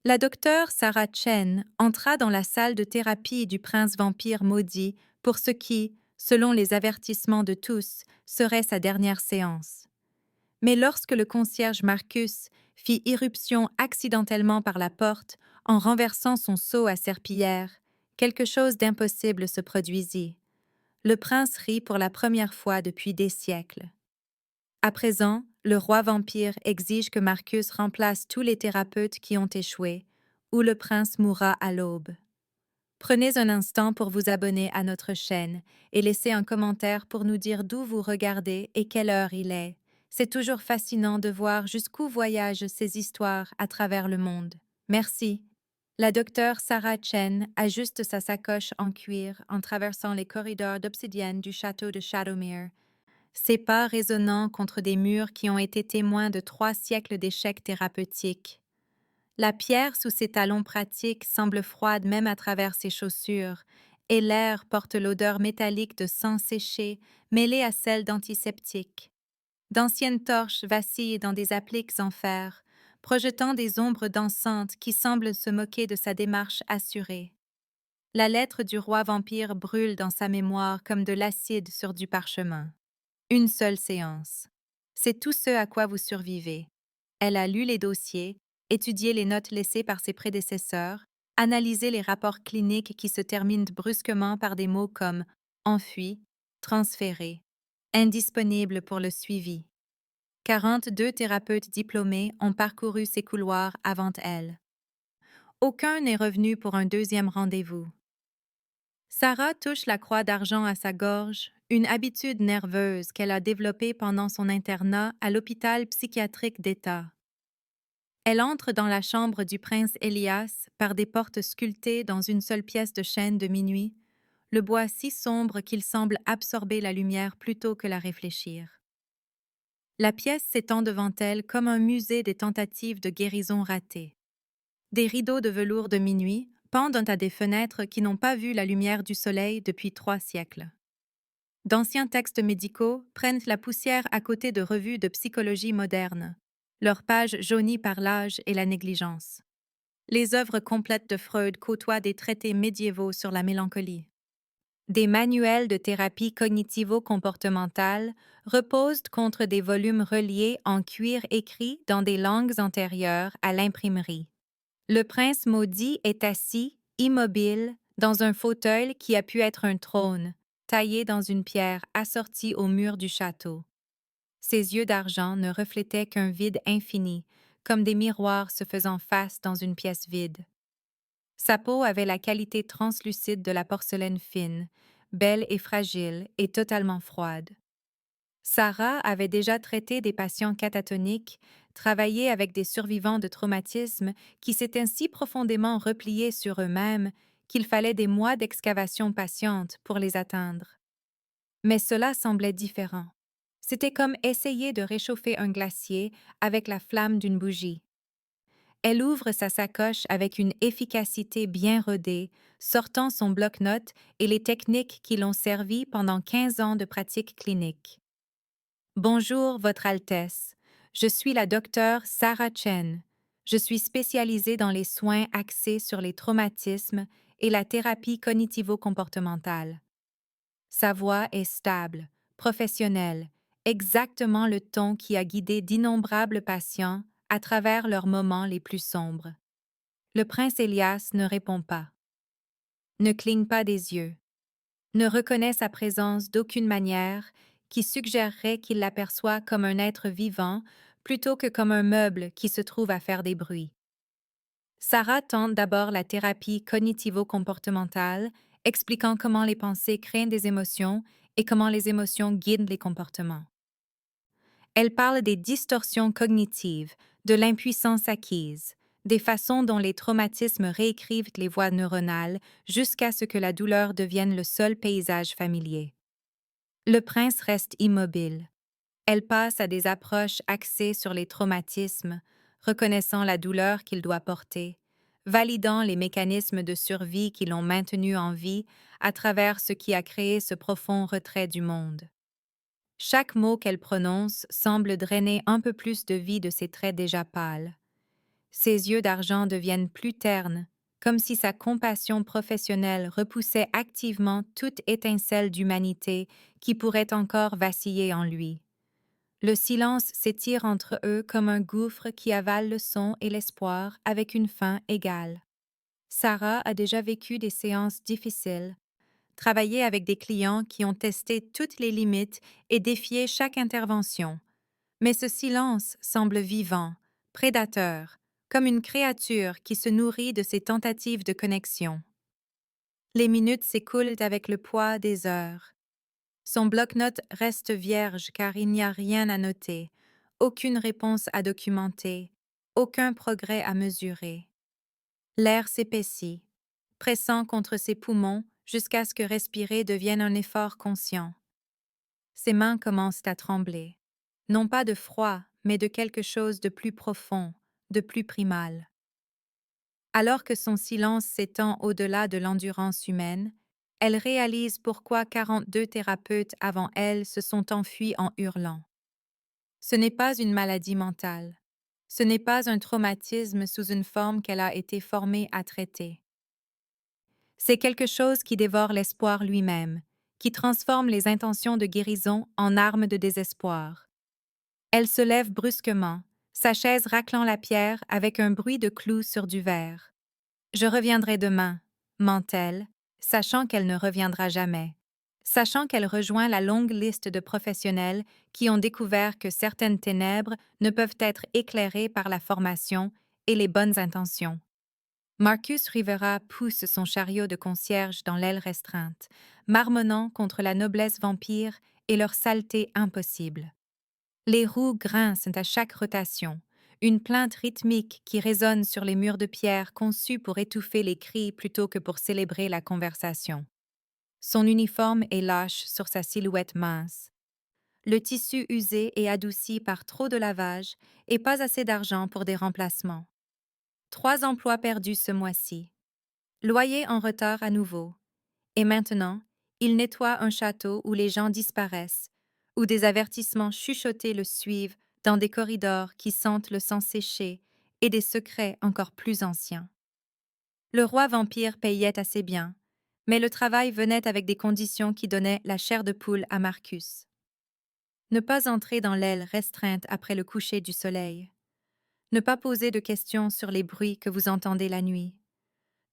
La docteure Sarah Chen entra dans la salle de thérapie du prince vampire maudit pour ce qui, selon les avertissements de tous, serait sa dernière séance. Mais lorsque le concierge Marcus fit irruption accidentellement par la porte en renversant son seau à serpillière, quelque chose d'impossible se produisit. Le prince rit pour la première fois depuis des siècles. À présent, le roi vampire exige que Marcus remplace tous les thérapeutes qui ont échoué, ou le prince mourra à l'aube. Prenez un instant pour vous abonner à notre chaîne et laissez un commentaire pour nous dire d'où vous regardez et quelle heure il est. C'est toujours fascinant de voir jusqu'où voyagent ces histoires à travers le monde. Merci. La docteure Sarah Chen ajuste sa sacoche en cuir en traversant les corridors d'obsidienne du château de Shadowmere, ses pas résonnant contre des murs qui ont été témoins de 3 siècles d'échecs thérapeutiques. La pierre sous ses talons pratiques semble froide même à travers ses chaussures, et l'air porte l'odeur métallique de sang séché mêlée à celle d'antiseptique. D'anciennes torches vacillent dans des appliques en fer, projetant des ombres dansantes qui semblent se moquer de sa démarche assurée. La lettre du roi vampire brûle dans sa mémoire comme de l'acide sur du parchemin. Une seule séance. C'est tout ce à quoi vous survivez. Elle a lu les dossiers, étudié les notes laissées par ses prédécesseurs, analysé les rapports cliniques qui se terminent brusquement par des mots comme enfui, transféré, indisponible pour le suivi. 42 thérapeutes diplômés ont parcouru ces couloirs avant elle. Aucun n'est revenu pour un deuxième rendez-vous. Sarah touche la croix d'argent à sa gorge, une habitude nerveuse qu'elle a développée pendant son internat à l'hôpital psychiatrique d'État. Elle entre dans la chambre du prince Elias par des portes sculptées dans une seule pièce de chêne de minuit, le bois si sombre qu'il semble absorber la lumière plutôt que la réfléchir. La pièce s'étend devant elle comme un musée des tentatives de guérison ratées. Des rideaux de velours de minuit pendent à des fenêtres qui n'ont pas vu la lumière du soleil depuis 3 siècles. D'anciens textes médicaux prennent la poussière à côté de revues de psychologie moderne, leurs pages jaunies par l'âge et la négligence. Les œuvres complètes de Freud côtoient des traités médiévaux sur la mélancolie. Des manuels de thérapie cognitivo-comportementale reposent contre des volumes reliés en cuir écrit dans des langues antérieures à l'imprimerie. Le prince maudit est assis, immobile, dans un fauteuil qui a pu être un trône, taillé dans une pierre assortie au mur du château. Ses yeux d'argent ne reflétaient qu'un vide infini, comme des miroirs se faisant face dans une pièce vide. Sa peau avait la qualité translucide de la porcelaine fine, belle et fragile et totalement froide. Sarah avait déjà traité des patients catatoniques, travaillé avec des survivants de traumatismes qui s'étaient si profondément repliés sur eux-mêmes qu'il fallait des mois d'excavation patiente pour les atteindre. Mais cela semblait différent. C'était comme essayer de réchauffer un glacier avec la flamme d'une bougie. Elle ouvre sa sacoche avec une efficacité bien rodée, sortant son bloc-notes et les techniques qui l'ont servi pendant 15 ans de pratique clinique. Bonjour, Votre Altesse. Je suis la docteure Sarah Chen. Je suis spécialisée dans les soins axés sur les traumatismes et la thérapie cognitivo-comportementale. Sa voix est stable, professionnelle, exactement le ton qui a guidé d'innombrables patients à travers leurs moments les plus sombres. Le prince Elias ne répond pas, ne cligne pas des yeux, ne reconnaît sa présence d'aucune manière qui suggérerait qu'il l'aperçoit comme un être vivant plutôt que comme un meuble qui se trouve à faire des bruits. Sarah tente d'abord la thérapie cognitivo-comportementale, expliquant comment les pensées créent des émotions et comment les émotions guident les comportements. Elle parle des distorsions cognitives, de l'impuissance acquise, des façons dont les traumatismes réécrivent les voies neuronales jusqu'à ce que la douleur devienne le seul paysage familier. Le prince reste immobile. Elle passe à des approches axées sur les traumatismes, reconnaissant la douleur qu'il doit porter, validant les mécanismes de survie qui l'ont maintenu en vie à travers ce qui a créé ce profond retrait du monde. Chaque mot qu'elle prononce semble drainer un peu plus de vie de ses traits déjà pâles. Ses yeux d'argent deviennent plus ternes, comme si sa compassion professionnelle repoussait activement toute étincelle d'humanité qui pourrait encore vaciller en lui. Le silence s'étire entre eux comme un gouffre qui avale le son et l'espoir avec une fin égale. Sarah a déjà vécu des séances difficiles, travaillé avec des clients qui ont testé toutes les limites et défié chaque intervention. Mais ce silence semble vivant, prédateur, comme une créature qui se nourrit de ses tentatives de connexion. Les minutes s'écoulent avec le poids des heures. Son bloc-notes reste vierge car il n'y a rien à noter, aucune réponse à documenter, aucun progrès à mesurer. L'air s'épaissit, pressant contre ses poumons jusqu'à ce que respirer devienne un effort conscient. Ses mains commencent à trembler, non pas de froid, mais de quelque chose de plus profond, de plus primal. Alors que son silence s'étend au-delà de l'endurance humaine, elle réalise pourquoi 42 thérapeutes avant elle se sont enfuis en hurlant. Ce n'est pas une maladie mentale. Ce n'est pas un traumatisme sous une forme qu'elle a été formée à traiter. C'est quelque chose qui dévore l'espoir lui-même, qui transforme les intentions de guérison en armes de désespoir. Elle se lève brusquement, sa chaise raclant la pierre avec un bruit de clous sur du verre. Je reviendrai demain, ment-elle, sachant qu'elle ne reviendra jamais, sachant qu'elle rejoint la longue liste de professionnels qui ont découvert que certaines ténèbres ne peuvent être éclairées par la formation et les bonnes intentions. Marcus Rivera pousse son chariot de concierge dans l'aile restreinte, marmonnant contre la noblesse vampire et leur saleté impossible. Les roues grincent à chaque rotation, une plainte rythmique qui résonne sur les murs de pierre conçus pour étouffer les cris plutôt que pour célébrer la conversation. Son uniforme est lâche sur sa silhouette mince. Le tissu usé et adouci par trop de lavage et pas assez d'argent pour des remplacements. 3 emplois perdus ce mois-ci. Loyer en retard à nouveau. Et maintenant, il nettoie un château où les gens disparaissent, où des avertissements chuchotés le suivent dans des corridors qui sentent le sang séché et des secrets encore plus anciens. Le roi vampire payait assez bien, mais le travail venait avec des conditions qui donnaient la chair de poule à Marcus. Ne pas entrer dans l'aile restreinte après le coucher du soleil. Ne pas poser de questions sur les bruits que vous entendez la nuit.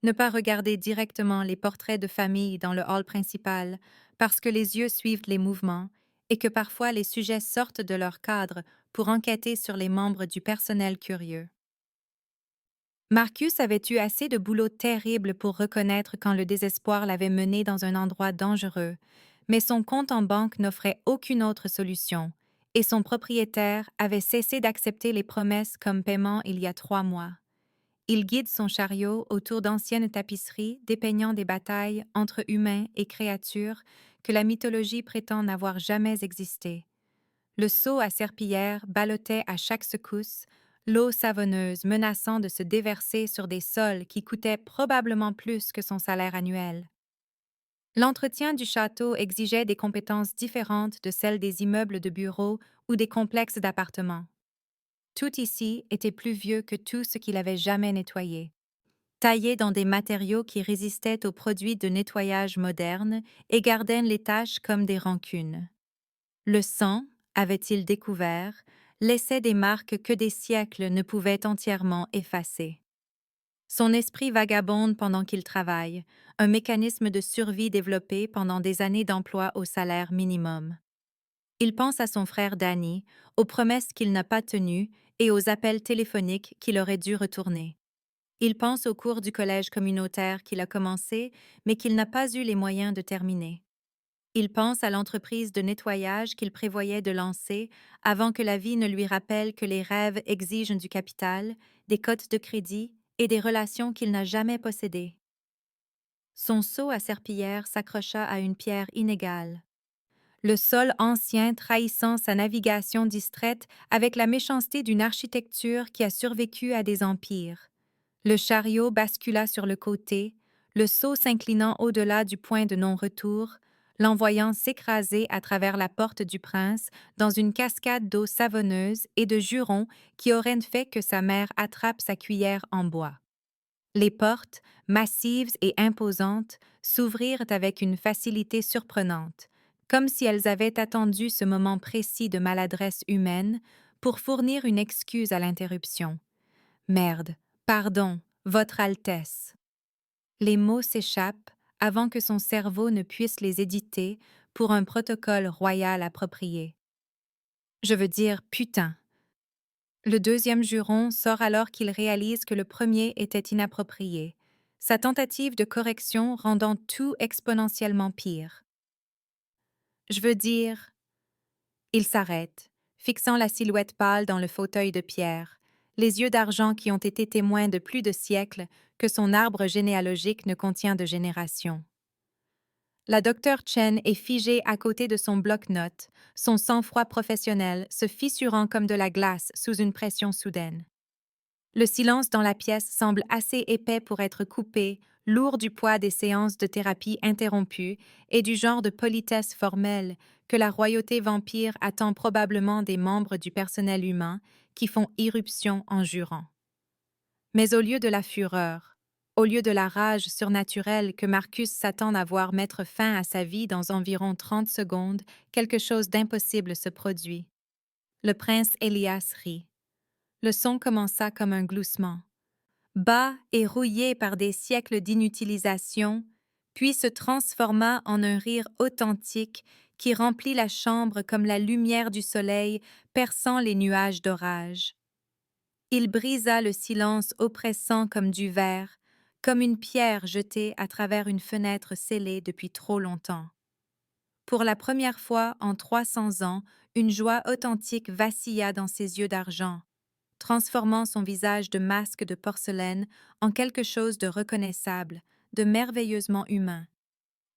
Ne pas regarder directement les portraits de famille dans le hall principal parce que les yeux suivent les mouvements et que parfois les sujets sortent de leur cadre pour enquêter sur les membres du personnel curieux. Marcus avait eu assez de boulot terrible pour reconnaître quand le désespoir l'avait mené dans un endroit dangereux, mais son compte en banque n'offrait aucune autre solution, et son propriétaire avait cessé d'accepter les promesses comme paiement il y a 3 mois. Il guide son chariot autour d'anciennes tapisseries dépeignant des batailles entre humains et créatures que la mythologie prétend n'avoir jamais existé. Le seau à serpillière ballottait à chaque secousse, l'eau savonneuse menaçant de se déverser sur des sols qui coûtaient probablement plus que son salaire annuel. L'entretien du château exigeait des compétences différentes de celles des immeubles de bureaux ou des complexes d'appartements. Tout ici était plus vieux que tout ce qu'il avait jamais nettoyé. Taillé dans des matériaux qui résistaient aux produits de nettoyage modernes et gardaient les taches comme des rancunes. Le sang, avait-il découvert, laissait des marques que des siècles ne pouvaient entièrement effacer. Son esprit vagabonde pendant qu'il travaille, un mécanisme de survie développé pendant des années d'emploi au salaire minimum. Il pense à son frère Danny, aux promesses qu'il n'a pas tenues et aux appels téléphoniques qu'il aurait dû retourner. Il pense au cours du collège communautaire qu'il a commencé, mais qu'il n'a pas eu les moyens de terminer. Il pense à l'entreprise de nettoyage qu'il prévoyait de lancer avant que la vie ne lui rappelle que les rêves exigent du capital, des cotes de crédit et des relations qu'il n'a jamais possédées. Son seau à serpillière s'accrocha à une pierre inégale. Le sol ancien trahissant sa navigation distraite avec la méchanceté d'une architecture qui a survécu à des empires. Le chariot bascula sur le côté, le seau s'inclinant au-delà du point de non-retour, l'envoyant s'écraser à travers la porte du prince dans une cascade d'eau savonneuse et de jurons qui auraient fait que sa mère attrape sa cuillère en bois. Les portes, massives et imposantes, s'ouvrirent avec une facilité surprenante, comme si elles avaient attendu ce moment précis de maladresse humaine pour fournir une excuse à l'interruption. Merde, pardon, Votre Altesse. Les mots s'échappent avant que son cerveau ne puisse les éditer pour un protocole royal approprié. Je veux dire, putain. Le deuxième juron sort alors qu'il réalise que le premier était inapproprié, sa tentative de correction rendant tout exponentiellement pire. Je veux dire... Il s'arrête, fixant la silhouette pâle dans le fauteuil de pierre, les yeux d'argent qui ont été témoins de plus de siècles que son arbre généalogique ne contient de générations. La docteure Chen est figée à côté de son bloc-notes, son sang-froid professionnel se fissurant comme de la glace sous une pression soudaine. Le silence dans la pièce semble assez épais pour être coupé, lourd du poids des séances de thérapie interrompues et du genre de politesse formelle que la royauté vampire attend probablement des membres du personnel humain qui font irruption en jurant. Mais au lieu de la fureur, au lieu de la rage surnaturelle que Marcus s'attend à voir mettre fin à sa vie dans environ 30 secondes, quelque chose d'impossible se produit. Le prince Elias rit. Le son commença comme un gloussement, bas et rouillé par des siècles d'inutilisation, puis se transforma en un rire authentique qui remplit la chambre comme la lumière du soleil perçant les nuages d'orage. Il brisa le silence oppressant comme du verre, comme une pierre jetée à travers une fenêtre scellée depuis trop longtemps. Pour la première fois en 300 ans, une joie authentique vacilla dans ses yeux d'argent, transformant son visage de masque de porcelaine en quelque chose de reconnaissable, de merveilleusement humain.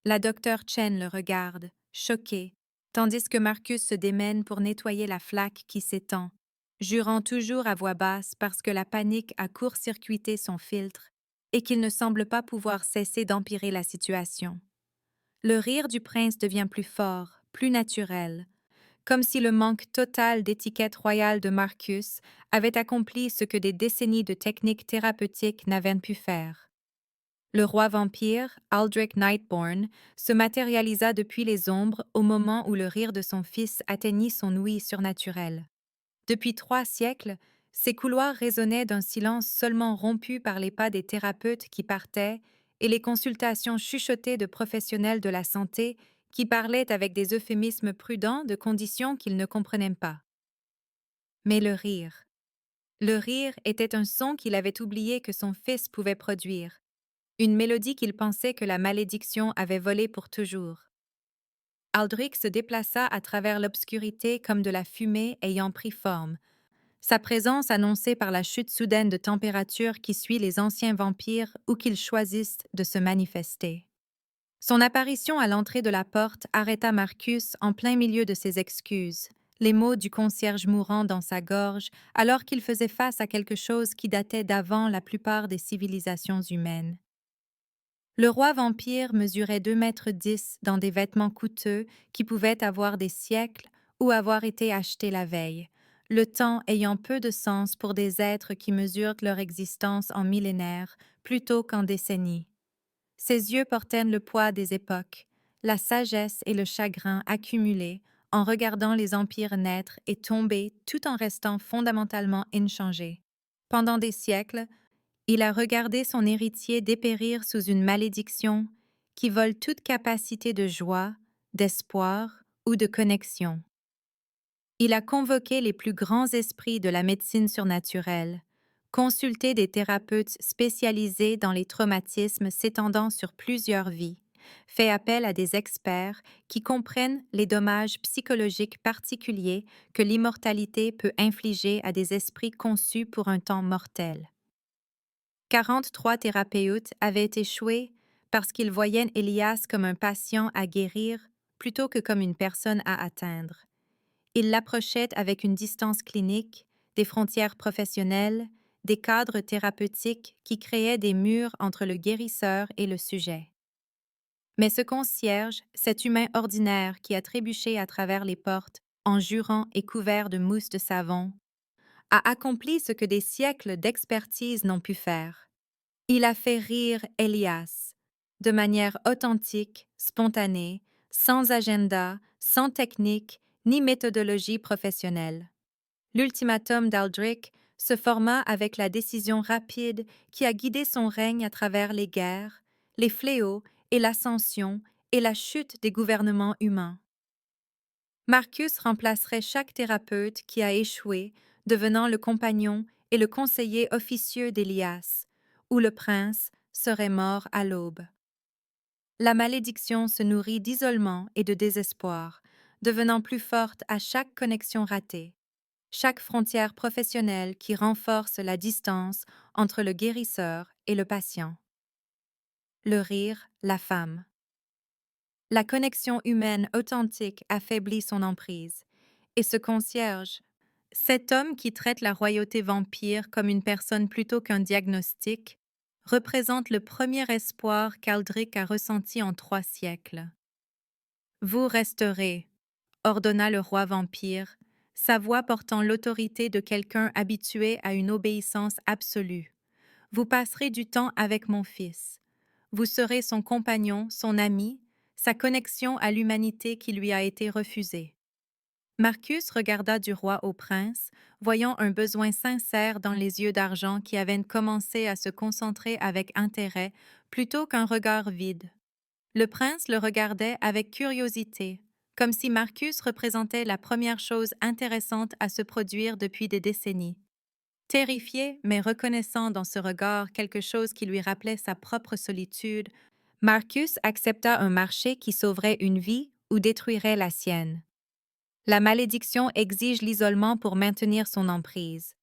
La docteure Chen le regarde, choquée, tandis que Marcus se démène pour nettoyer la flaque qui s'étend, jurant toujours à voix basse parce que la panique a court-circuité son filtre et qu'il ne semble pas pouvoir cesser d'empirer la situation. Le rire du prince devient plus fort, plus naturel, comme si le manque total d'étiquette royale de Marcus avait accompli ce que des décennies de techniques thérapeutiques n'avaient pu faire. Le roi vampire, Aldrich Nightborn, se matérialisa depuis les ombres au moment où le rire de son fils atteignit son ouïe surnaturelle. Depuis 3 siècles, ces couloirs résonnaient d'un silence seulement rompu par les pas des thérapeutes qui partaient et les consultations chuchotées de professionnels de la santé qui parlaient avec des euphémismes prudents de conditions qu'ils ne comprenaient pas. Mais le rire. Le rire était un son qu'il avait oublié que son fils pouvait produire, une mélodie qu'il pensait que la malédiction avait volée pour toujours. Aldrich se déplaça à travers l'obscurité comme de la fumée ayant pris forme, sa présence annoncée par la chute soudaine de température qui suit les anciens vampires ou qu'ils choisissent de se manifester. Son apparition à l'entrée de la porte arrêta Marcus en plein milieu de ses excuses, les mots du concierge mourant dans sa gorge, alors qu'il faisait face à quelque chose qui datait d'avant la plupart des civilisations humaines. Le roi vampire mesurait 2,10 m dans des vêtements coûteux qui pouvaient avoir des siècles ou avoir été achetés la veille, le temps ayant peu de sens pour des êtres qui mesurent leur existence en millénaires plutôt qu'en décennies. Ses yeux portaient le poids des époques, la sagesse et le chagrin accumulés en regardant les empires naître et tomber tout en restant fondamentalement inchangés. Pendant des siècles, il a regardé son héritier dépérir sous une malédiction qui vole toute capacité de joie, d'espoir ou de connexion. Il a convoqué les plus grands esprits de la médecine surnaturelle, consulté des thérapeutes spécialisés dans les traumatismes s'étendant sur plusieurs vies, fait appel à des experts qui comprennent les dommages psychologiques particuliers que l'immortalité peut infliger à des esprits conçus pour un temps mortel. 43 thérapeutes avaient échoué parce qu'ils voyaient Elias comme un patient à guérir plutôt que comme une personne à atteindre. Ils l'approchaient avec une distance clinique, des frontières professionnelles, des cadres thérapeutiques qui créaient des murs entre le guérisseur et le sujet. Mais ce concierge, cet humain ordinaire qui a trébuché à travers les portes en jurant et couvert de mousse de savon, a accompli ce que des siècles d'expertise n'ont pu faire. Il a fait rire Elias, de manière authentique, spontanée, sans agenda, sans technique, ni méthodologie professionnelle. L'ultimatum d'Aldrich se forma avec la décision rapide qui a guidé son règne à travers les guerres, les fléaux et l'ascension et la chute des gouvernements humains. Marcus remplacerait chaque thérapeute qui a échoué, devenant le compagnon et le conseiller officieux d'Élias, où le prince serait mort à l'aube. La malédiction se nourrit d'isolement et de désespoir, devenant plus forte à chaque connexion ratée, chaque frontière professionnelle qui renforce la distance entre le guérisseur et le patient. Le rire, la femme. La connexion humaine authentique affaiblit son emprise, et ce concierge, cet homme qui traite la royauté vampire comme une personne plutôt qu'un diagnostic, représente le premier espoir qu'Aldrich a ressenti en 3 siècles. Vous resterez, ordonna le roi vampire, sa voix portant l'autorité de quelqu'un habitué à une obéissance absolue. Vous passerez du temps avec mon fils. Vous serez son compagnon, son ami, sa connexion à l'humanité qui lui a été refusée. Marcus regarda du roi au prince, voyant un besoin sincère dans les yeux d'argent qui avaient commencé à se concentrer avec intérêt plutôt qu'un regard vide. Le prince le regardait avec curiosité, comme si Marcus représentait la première chose intéressante à se produire depuis des décennies. Terrifié, mais reconnaissant dans ce regard quelque chose qui lui rappelait sa propre solitude, Marcus accepta un marché qui sauverait une vie ou détruirait la sienne. La malédiction exige l'isolement pour maintenir son emprise.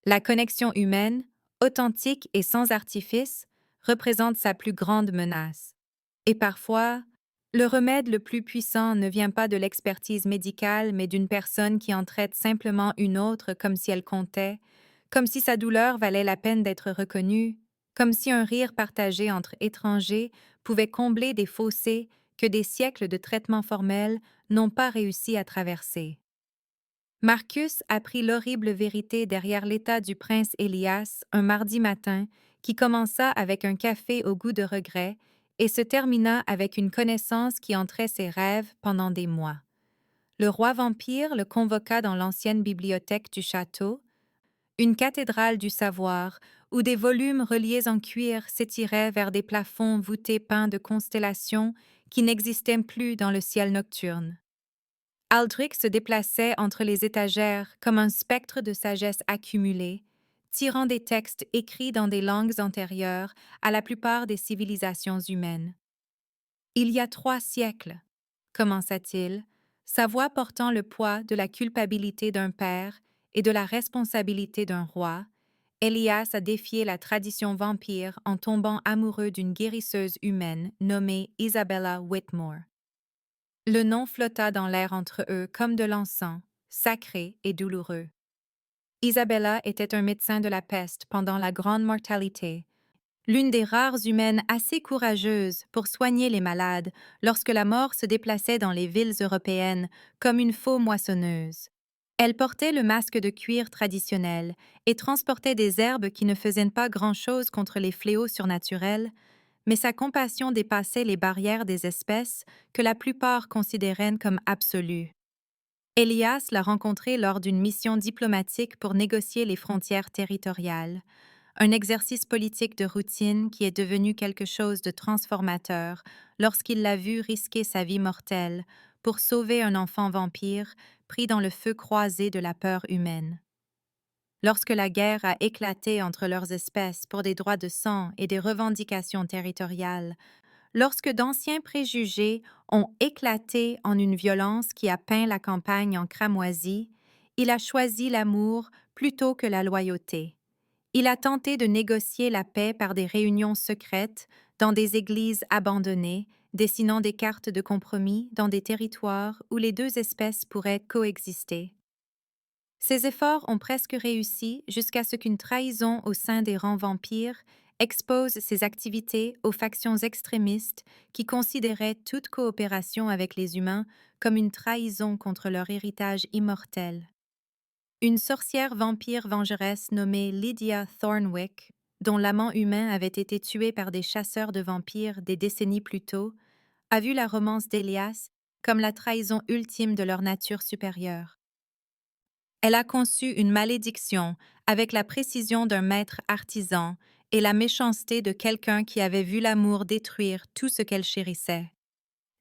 La connexion humaine, authentique et sans artifice, représente sa plus grande menace. Et parfois, le remède le plus puissant ne vient pas de l'expertise médicale, mais d'une personne qui en traite simplement une autre comme si elle comptait, comme si sa douleur valait la peine d'être reconnue, comme si un rire partagé entre étrangers pouvait combler des fossés que des siècles de traitements formels n'ont pas réussi à traverser. Marcus apprit l'horrible vérité derrière l'état du prince Elias un mardi matin qui commença avec un café au goût de regret et se termina avec une connaissance qui entrait ses rêves pendant des mois. Le roi vampire le convoqua dans l'ancienne bibliothèque du château, une cathédrale du savoir où des volumes reliés en cuir s'étiraient vers des plafonds voûtés peints de constellations qui n'existaient plus dans le ciel nocturne. Aldrich se déplaçait entre les étagères comme un spectre de sagesse accumulée, tirant des textes écrits dans des langues antérieures à la plupart des civilisations humaines. Il y a 3 siècles, commença-t-il, sa voix portant le poids de la culpabilité d'un père et de la responsabilité d'un roi, Elias a défié la tradition vampire en tombant amoureux d'une guérisseuse humaine nommée Isabella Whitmore. Le nom flotta dans l'air entre eux comme de l'encens, sacré et douloureux. Isabella était un médecin de la peste pendant la Grande Mortalité, l'une des rares humaines assez courageuses pour soigner les malades lorsque la mort se déplaçait dans les villes européennes comme une faux moissonneuse. Elle portait le masque de cuir traditionnel et transportait des herbes qui ne faisaient pas grand-chose contre les fléaux surnaturels, mais sa compassion dépassait les barrières des espèces que la plupart considéraient comme absolues. Elias l'a rencontré lors d'une mission diplomatique pour négocier les frontières territoriales, un exercice politique de routine qui est devenu quelque chose de transformateur lorsqu'il l'a vu risquer sa vie mortelle pour sauver un enfant vampire pris dans le feu croisé de la peur humaine. Lorsque la guerre a éclaté entre leurs espèces pour des droits de sang et des revendications territoriales, lorsque d'anciens préjugés ont éclaté en une violence qui a peint la campagne en cramoisie, il a choisi l'amour plutôt que la loyauté. Il a tenté de négocier la paix par des réunions secrètes dans des églises abandonnées, dessinant des cartes de compromis dans des territoires où les 2 espèces pourraient coexister. Ces efforts ont presque réussi jusqu'à ce qu'une trahison au sein des rangs vampires expose ses activités aux factions extrémistes qui considéraient toute coopération avec les humains comme une trahison contre leur héritage immortel. Une sorcière vampire vengeresse nommée Lydia Thornwick, dont l'amant humain avait été tué par des chasseurs de vampires des décennies plus tôt, a vu la romance d'Elias comme la trahison ultime de leur nature supérieure. Elle a conçu une malédiction avec la précision d'un maître artisan et la méchanceté de quelqu'un qui avait vu l'amour détruire tout ce qu'elle chérissait.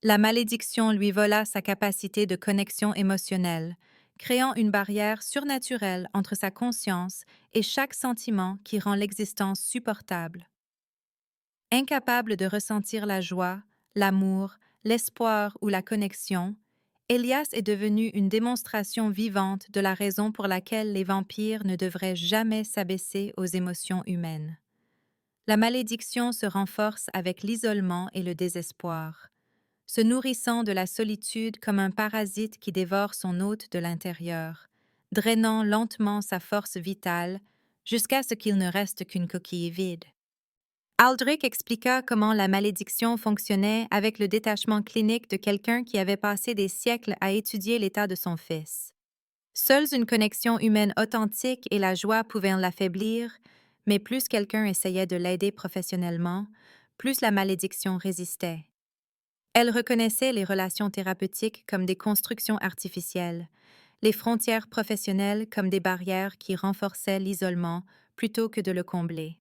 La malédiction lui vola sa capacité de connexion émotionnelle, créant une barrière surnaturelle entre sa conscience et chaque sentiment qui rend l'existence supportable. Incapable de ressentir la joie, l'amour, l'espoir ou la connexion, Elias est devenu une démonstration vivante de la raison pour laquelle les vampires ne devraient jamais s'abaisser aux émotions humaines. La malédiction se renforce avec l'isolement et le désespoir, se nourrissant de la solitude comme un parasite qui dévore son hôte de l'intérieur, drainant lentement sa force vitale jusqu'à ce qu'il ne reste qu'une coquille vide. Aldrich expliqua comment la malédiction fonctionnait avec le détachement clinique de quelqu'un qui avait passé des siècles à étudier l'état de son fils. Seule une connexion humaine authentique et la joie pouvaient l'affaiblir, mais plus quelqu'un essayait de l'aider professionnellement, plus la malédiction résistait. Elle reconnaissait les relations thérapeutiques comme des constructions artificielles, les frontières professionnelles comme des barrières qui renforçaient l'isolement plutôt que de le combler.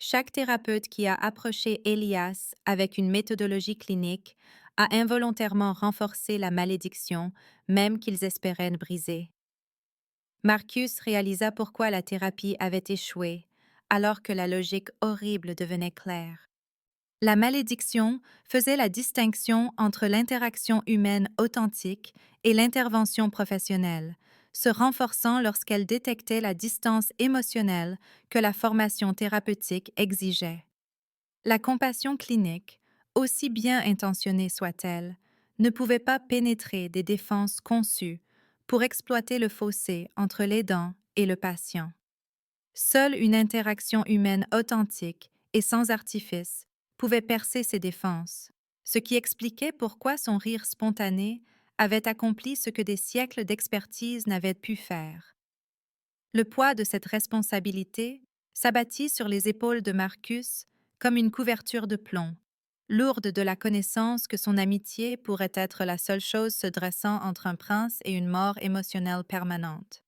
Chaque thérapeute qui a approché Elias avec une méthodologie clinique a involontairement renforcé la malédiction, même qu'ils espéraient briser. Marcus réalisa pourquoi la thérapie avait échoué, alors que la logique horrible devenait claire. La malédiction faisait la distinction entre l'interaction humaine authentique et l'intervention professionnelle, se renforçant lorsqu'elle détectait la distance émotionnelle que la formation thérapeutique exigeait. La compassion clinique, aussi bien intentionnée soit-elle, ne pouvait pas pénétrer des défenses conçues pour exploiter le fossé entre l'aidant et le patient. Seule une interaction humaine authentique et sans artifice pouvait percer ses défenses, ce qui expliquait pourquoi son rire spontané avait accompli ce que des siècles d'expertise n'avaient pu faire. Le poids de cette responsabilité s'abattit sur les épaules de Marcus comme une couverture de plomb, lourde de la connaissance que son amitié pourrait être la seule chose se dressant entre un prince et une mort émotionnelle permanente.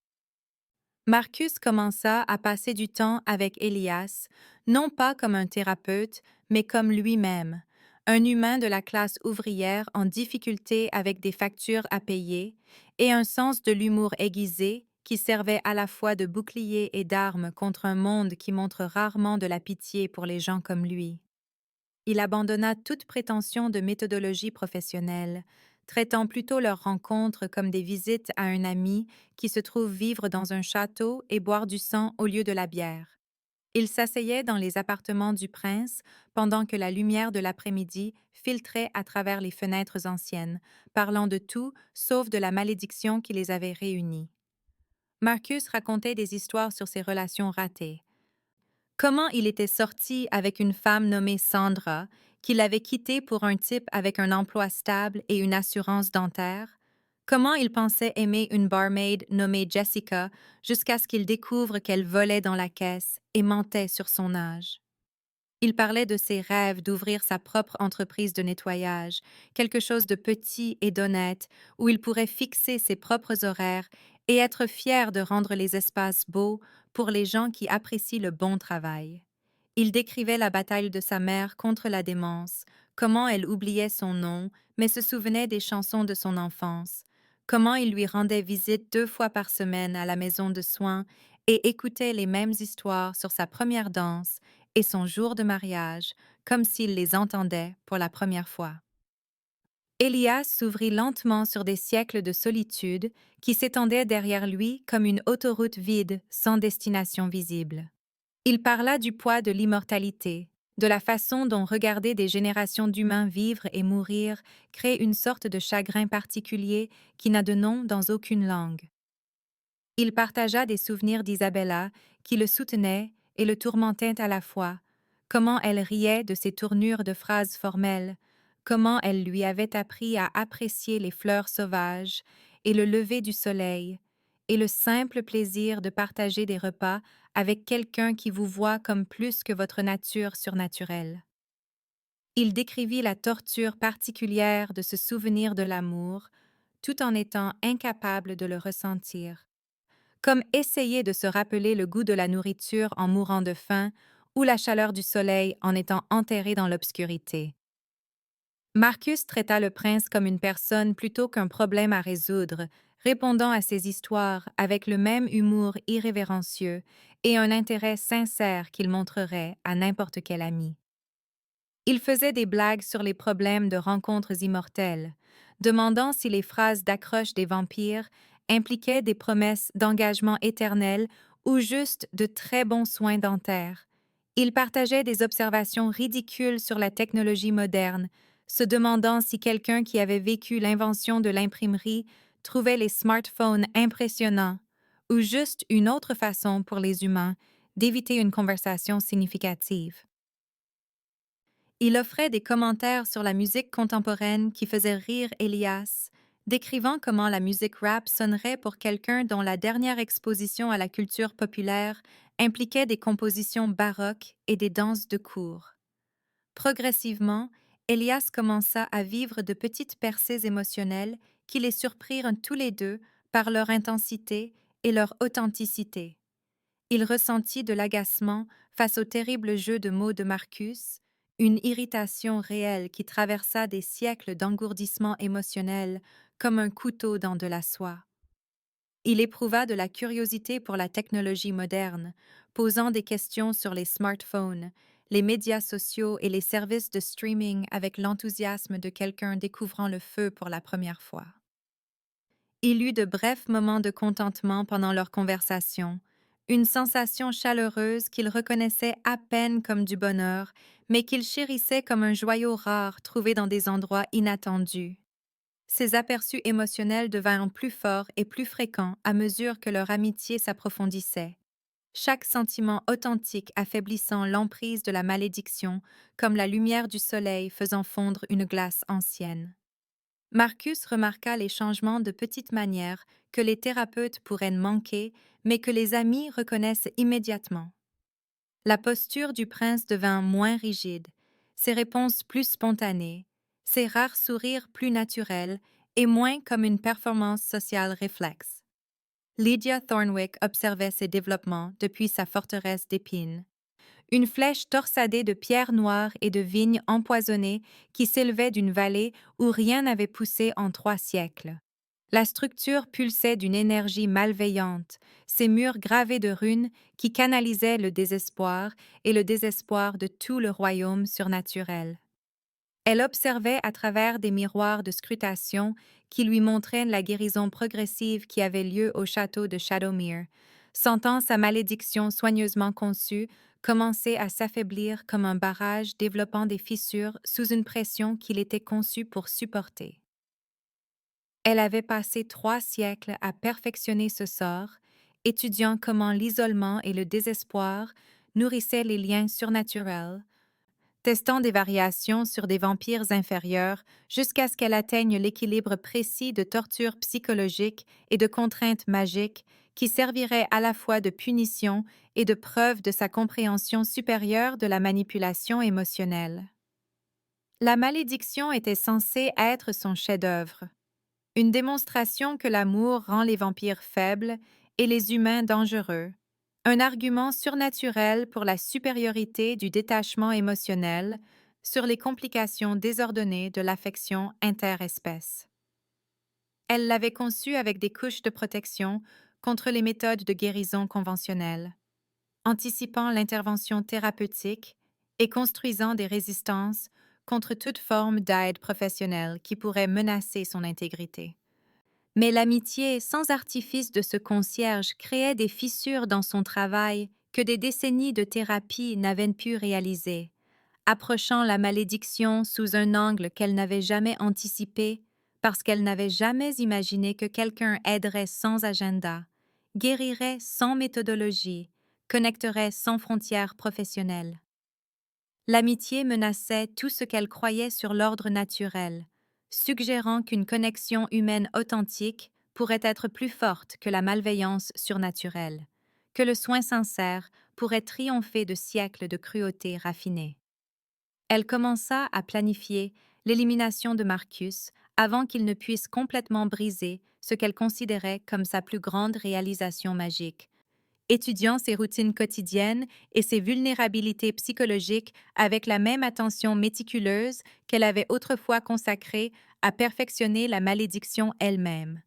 Marcus commença à passer du temps avec Elias, non pas comme un thérapeute, mais comme lui-même, un humain de la classe ouvrière en difficulté avec des factures à payer et un sens de l'humour aiguisé qui servait à la fois de bouclier et d'arme contre un monde qui montre rarement de la pitié pour les gens comme lui. Il abandonna toute prétention de méthodologie professionnelle, traitant plutôt leurs rencontres comme des visites à un ami qui se trouve vivre dans un château et boire du sang au lieu de la bière. Il s'asseyait dans les appartements du prince pendant que la lumière de l'après-midi filtrait à travers les fenêtres anciennes, parlant de tout sauf de la malédiction qui les avait réunis. Marcus racontait des histoires sur ses relations ratées. Comment il était sorti avec une femme nommée Sandra, qu'il avait quittée pour un type avec un emploi stable et une assurance dentaire. Comment il pensait aimer une barmaid nommée Jessica jusqu'à ce qu'il découvre qu'elle volait dans la caisse et mentait sur son âge. Il parlait de ses rêves d'ouvrir sa propre entreprise de nettoyage, quelque chose de petit et d'honnête, où il pourrait fixer ses propres horaires et être fier de rendre les espaces beaux pour les gens qui apprécient le bon travail. Il décrivait la bataille de sa mère contre la démence, comment elle oubliait son nom, mais se souvenait des chansons de son enfance, comment il lui rendait visite 2 fois par semaine à la maison de soins et écoutait les mêmes histoires sur sa première danse et son jour de mariage, comme s'il les entendait pour la première fois. Elias s'ouvrit lentement sur des siècles de solitude qui s'étendaient derrière lui comme une autoroute vide sans destination visible. Il parla du poids de l'immortalité, de la façon dont regarder des générations d'humains vivre et mourir crée une sorte de chagrin particulier qui n'a de nom dans aucune langue. Il partagea des souvenirs d'Isabella, qui le soutenait et le tourmentait à la fois, comment elle riait de ses tournures de phrases formelles, comment elle lui avait appris à apprécier les fleurs sauvages et le lever du soleil, et le simple plaisir de partager des repas avec quelqu'un qui vous voit comme plus que votre nature surnaturelle. Il décrivit la torture particulière de se souvenir de l'amour, tout en étant incapable de le ressentir, comme essayer de se rappeler le goût de la nourriture en mourant de faim ou la chaleur du soleil en étant enterré dans l'obscurité. Marcus traita le prince comme une personne plutôt qu'un problème à résoudre, répondant à ses histoires avec le même humour irrévérencieux et un intérêt sincère qu'il montrerait à n'importe quel ami. Il faisait des blagues sur les problèmes de rencontres immortelles, demandant si les phrases d'accroche des vampires impliquaient des promesses d'engagement éternel ou juste de très bons soins dentaires. Il partageait des observations ridicules sur la technologie moderne, se demandant si quelqu'un qui avait vécu l'invention de l'imprimerie trouvait les smartphones impressionnants, ou juste une autre façon pour les humains d'éviter une conversation significative. Il offrait des commentaires sur la musique contemporaine qui faisaient rire Elias, décrivant comment la musique rap sonnerait pour quelqu'un dont la dernière exposition à la culture populaire impliquait des compositions baroques et des danses de cour. Progressivement, Elias commença à vivre de petites percées émotionnelles qui les surprirent tous les deux par leur intensité et leur authenticité. Il ressentit de l'agacement face au terrible jeu de mots de Marcus, une irritation réelle qui traversa des siècles d'engourdissement émotionnel comme un couteau dans de la soie. Il éprouva de la curiosité pour la technologie moderne, posant des questions sur les smartphones, les médias sociaux et les services de streaming avec l'enthousiasme de quelqu'un découvrant le feu pour la première fois. Il eut de brefs moments de contentement pendant leur conversation, une sensation chaleureuse qu'il reconnaissait à peine comme du bonheur, mais qu'il chérissait comme un joyau rare trouvé dans des endroits inattendus. Ces aperçus émotionnels devinrent plus forts et plus fréquents à mesure que leur amitié s'approfondissait, chaque sentiment authentique affaiblissant l'emprise de la malédiction comme la lumière du soleil faisant fondre une glace ancienne. Marcus remarqua les changements de petites manières que les thérapeutes pourraient manquer, mais que les amis reconnaissent immédiatement. La posture du prince devint moins rigide, ses réponses plus spontanées, ses rares sourires plus naturels et moins comme une performance sociale réflexe. Lydia Thornwick observait ces développements depuis sa forteresse d'épines, une flèche torsadée de pierres noires et de vignes empoisonnées qui s'élevait d'une vallée où rien n'avait poussé en 3 siècles. La structure pulsait d'une énergie malveillante, ses murs gravés de runes qui canalisaient le désespoir et le désespoir de tout le royaume surnaturel. Elle observait à travers des miroirs de scrutation qui lui montraient la guérison progressive qui avait lieu au château de Shadowmere, sentant sa malédiction soigneusement conçue commencer à s'affaiblir comme un barrage développant des fissures sous une pression qu'il était conçu pour supporter. Elle avait passé 3 siècles à perfectionner ce sort, étudiant comment l'isolement et le désespoir nourrissaient les liens surnaturels, testant des variations sur des vampires inférieurs jusqu'à ce qu'elle atteigne l'équilibre précis de torture psychologique et de contraintes magiques qui servirait à la fois de punition et de preuve de sa compréhension supérieure de la manipulation émotionnelle. La malédiction était censée être son chef-d'œuvre, une démonstration que l'amour rend les vampires faibles et les humains dangereux, un argument surnaturel pour la supériorité du détachement émotionnel sur les complications désordonnées de l'affection interespèce. Elle l'avait conçu avec des couches de protection contre les méthodes de guérison conventionnelles, anticipant l'intervention thérapeutique et construisant des résistances contre toute forme d'aide professionnelle qui pourrait menacer son intégrité. Mais l'amitié sans artifice de ce concierge créait des fissures dans son travail que des décennies de thérapie n'avaient pu réaliser, approchant la malédiction sous un angle qu'elle n'avait jamais anticipé parce qu'elle n'avait jamais imaginé que quelqu'un aiderait sans agenda, guérirait sans méthodologie, connecterait sans frontières professionnelles. L'amitié menaçait tout ce qu'elle croyait sur l'ordre naturel, suggérant qu'une connexion humaine authentique pourrait être plus forte que la malveillance surnaturelle, que le soin sincère pourrait triompher de siècles de cruauté raffinée. Elle commença à planifier l'élimination de Marcus avant qu'il ne puisse complètement briser ce qu'elle considérait comme sa plus grande réalisation magique, étudiant ses routines quotidiennes et ses vulnérabilités psychologiques avec la même attention méticuleuse qu'elle avait autrefois consacrée à perfectionner la malédiction elle-même.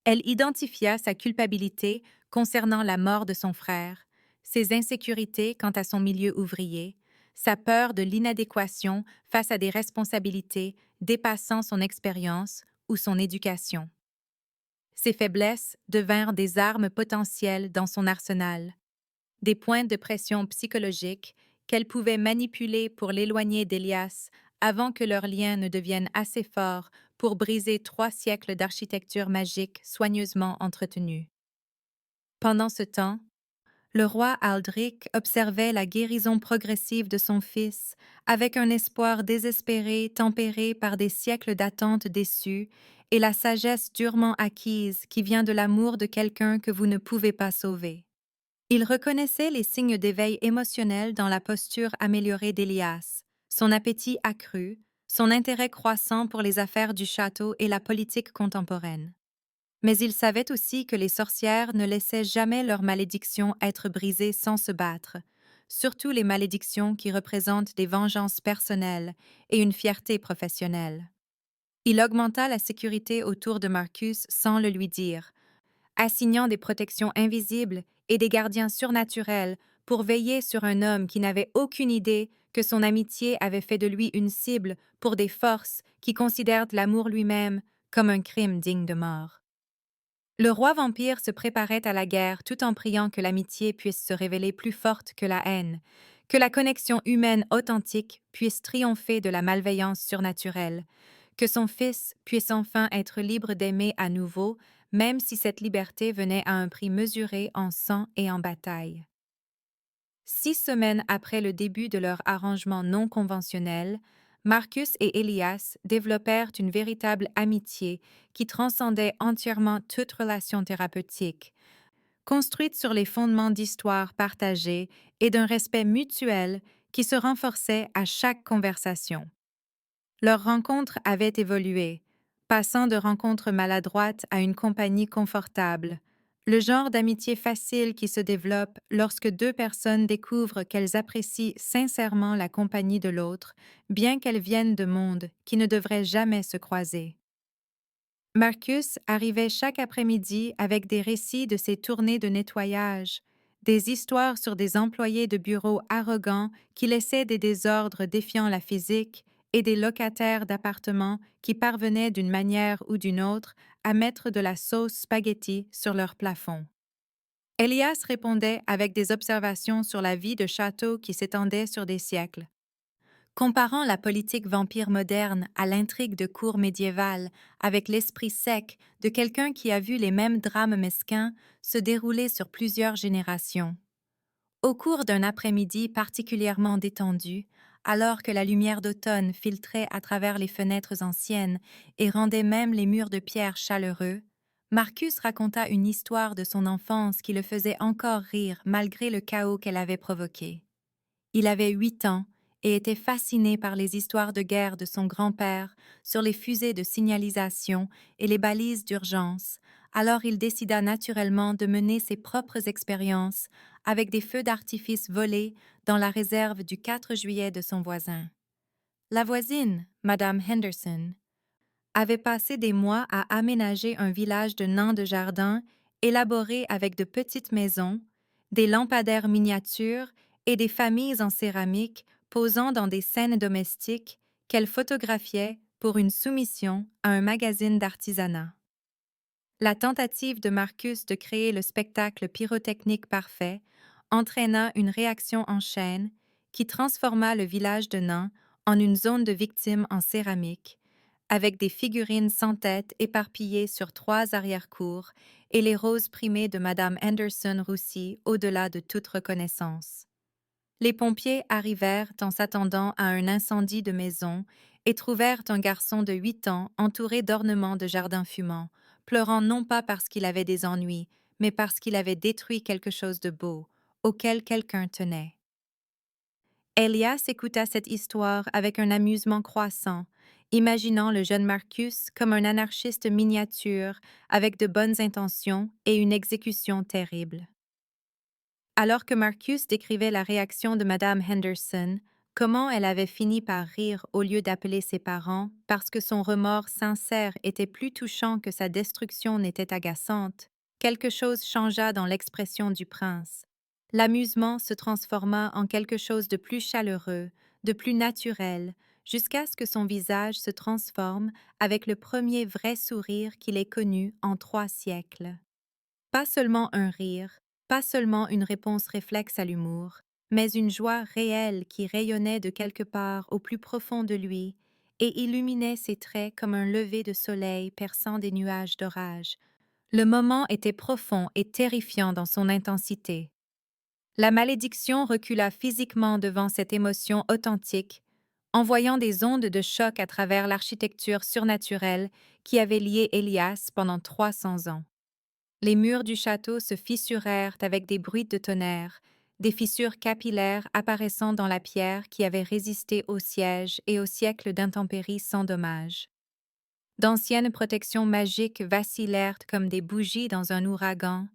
Elle identifia sa culpabilité concernant la mort de son frère, ses insécurités quant à son milieu ouvrier, sa peur de l'inadéquation face à des responsabilités dépassant son expérience ou son éducation. Ses faiblesses devinrent des armes potentielles dans son arsenal, des points de pression psychologique qu'elle pouvait manipuler pour l'éloigner d'Elias avant que leur lien ne devienne assez fort pour briser 3 siècles d'architecture magique soigneusement entretenue. Pendant ce temps, le roi Aldric observait la guérison progressive de son fils avec un espoir désespéré tempéré par des siècles d'attentes déçues et la sagesse durement acquise qui vient de l'amour de quelqu'un que vous ne pouvez pas sauver. Il reconnaissait les signes d'éveil émotionnel dans la posture améliorée d'Elias, son appétit accru, son intérêt croissant pour les affaires du château et la politique contemporaine. Mais il savait aussi que les sorcières ne laissaient jamais leurs malédictions être brisées sans se battre, surtout les malédictions qui représentent des vengeances personnelles et une fierté professionnelle. Il augmenta la sécurité autour de Marcus sans le lui dire, assignant des protections invisibles et des gardiens surnaturels pour veiller sur un homme qui n'avait aucune idée que son amitié avait fait de lui une cible pour des forces qui considèrent l'amour lui-même comme un crime digne de mort. Le roi vampire se préparait à la guerre tout en priant que l'amitié puisse se révéler plus forte que la haine, que la connexion humaine authentique puisse triompher de la malveillance surnaturelle, que son fils puisse enfin être libre d'aimer à nouveau, même si cette liberté venait à un prix mesuré en sang et en bataille. 6 semaines après le début de leur arrangement non conventionnel, Marcus et Elias développèrent une véritable amitié qui transcendait entièrement toute relation thérapeutique, construite sur les fondements d'histoires partagées et d'un respect mutuel qui se renforçait à chaque conversation. Leur rencontre avait évolué, passant de rencontres maladroites à une compagnie confortable, le genre d'amitié facile qui se développe lorsque 2 personnes découvrent qu'elles apprécient sincèrement la compagnie de l'autre, bien qu'elles viennent de mondes qui ne devraient jamais se croiser. Marcus arrivait chaque après-midi avec des récits de ses tournées de nettoyage, des histoires sur des employés de bureau arrogants qui laissaient des désordres défiant la physique et des locataires d'appartements qui parvenaient d'une manière ou d'une autre à mettre de la sauce spaghetti sur leur plafond. Elias répondait avec des observations sur la vie de château qui s'étendait sur des siècles. Comparant la politique vampire moderne à l'intrigue de cour médiévale avec l'esprit sec de quelqu'un qui a vu les mêmes drames mesquins se dérouler sur plusieurs générations. Au cours d'un après-midi particulièrement détendu, alors que la lumière d'automne filtrait à travers les fenêtres anciennes et rendait même les murs de pierre chaleureux, Marcus raconta une histoire de son enfance qui le faisait encore rire malgré le chaos qu'elle avait provoqué. Il avait 8 ans et était fasciné par les histoires de guerre de son grand-père sur les fusées de signalisation et les balises d'urgence, alors il décida naturellement de mener ses propres expériences avec des feux d'artifice volés dans la réserve du 4 juillet de son voisin. La voisine, Madame Henderson, avait passé des mois à aménager un village de nains de jardin élaboré avec de petites maisons, des lampadaires miniatures et des familles en céramique posant dans des scènes domestiques qu'elle photographiait pour une soumission à un magazine d'artisanat. La tentative de Marcus de créer le spectacle pyrotechnique parfait entraîna une réaction en chaîne qui transforma le village de nains en une zone de victimes en céramique, avec des figurines sans tête éparpillées sur 3 arrière-cours et les roses primées de Madame Henderson-Roussy au-delà de toute reconnaissance. Les pompiers arrivèrent en s'attendant à un incendie de maison et trouvèrent un garçon de 8 ans entouré d'ornements de jardin fumant, pleurant non pas parce qu'il avait des ennuis, mais parce qu'il avait détruit quelque chose de beau, auquel quelqu'un tenait. Elias écouta cette histoire avec un amusement croissant, imaginant le jeune Marcus comme un anarchiste miniature avec de bonnes intentions et une exécution terrible. Alors que Marcus décrivait la réaction de Madame Henderson, comment elle avait fini par rire au lieu d'appeler ses parents parce que son remords sincère était plus touchant que sa destruction n'était agaçante, quelque chose changea dans l'expression du prince. L'amusement se transforma en quelque chose de plus chaleureux, de plus naturel, jusqu'à ce que son visage se transforme avec le premier vrai sourire qu'il ait connu en 3 siècles. Pas seulement un rire, pas seulement une réponse réflexe à l'humour, mais une joie réelle qui rayonnait de quelque part au plus profond de lui et illuminait ses traits comme un lever de soleil perçant des nuages d'orage. Le moment était profond et terrifiant dans son intensité. La malédiction recula physiquement devant cette émotion authentique, envoyant des ondes de choc à travers l'architecture surnaturelle qui avait lié Elias pendant 300 ans. Les murs du château se fissurèrent avec des bruits de tonnerre, des fissures capillaires apparaissant dans la pierre qui avait résisté au siège et aux siècles d'intempéries sans dommage. D'anciennes protections magiques vacillèrent comme des bougies dans un ouragan,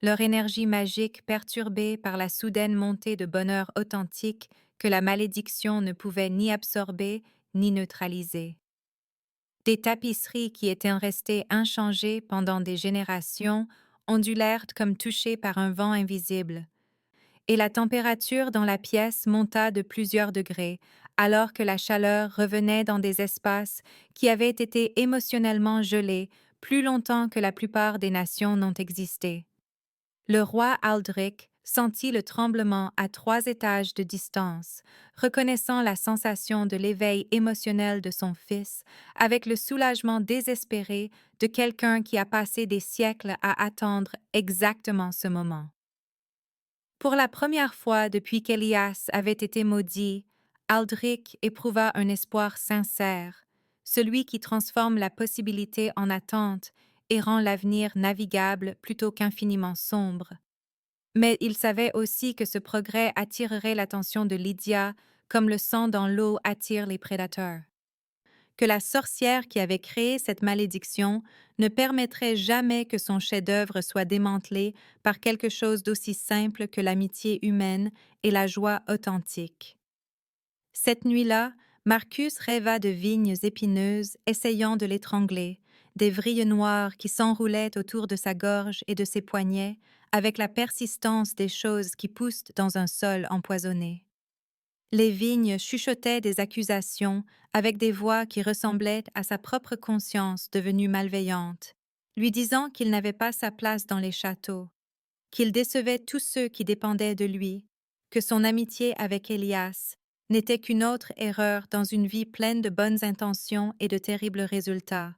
leur énergie magique perturbée par la soudaine montée de bonheur authentique que la malédiction ne pouvait ni absorber ni neutraliser. Des tapisseries qui étaient restées inchangées pendant des générations ondulèrent comme touchées par un vent invisible, et la température dans la pièce monta de plusieurs degrés, alors que la chaleur revenait dans des espaces qui avaient été émotionnellement gelés plus longtemps que la plupart des nations n'ont existé. Le roi Aldric sentit le tremblement à 3 étages de distance, reconnaissant la sensation de l'éveil émotionnel de son fils avec le soulagement désespéré de quelqu'un qui a passé des siècles à attendre exactement ce moment. Pour la première fois depuis qu'Elias avait été maudit, Aldric éprouva un espoir sincère, celui qui transforme la possibilité en attente et rend l'avenir navigable plutôt qu'infiniment sombre. Mais il savait aussi que ce progrès attirerait l'attention de Lydia comme le sang dans l'eau attire les prédateurs. Que la sorcière qui avait créé cette malédiction ne permettrait jamais que son chef-d'œuvre soit démantelé par quelque chose d'aussi simple que l'amitié humaine et la joie authentique. Cette nuit-là, Marcus rêva de vignes épineuses essayant de l'étrangler, des vrilles noires qui s'enroulaient autour de sa gorge et de ses poignets avec la persistance des choses qui poussent dans un sol empoisonné. Les vignes chuchotaient des accusations avec des voix qui ressemblaient à sa propre conscience devenue malveillante, lui disant qu'il n'avait pas sa place dans les châteaux, qu'il décevait tous ceux qui dépendaient de lui, que son amitié avec Elias n'était qu'une autre erreur dans une vie pleine de bonnes intentions et de terribles résultats.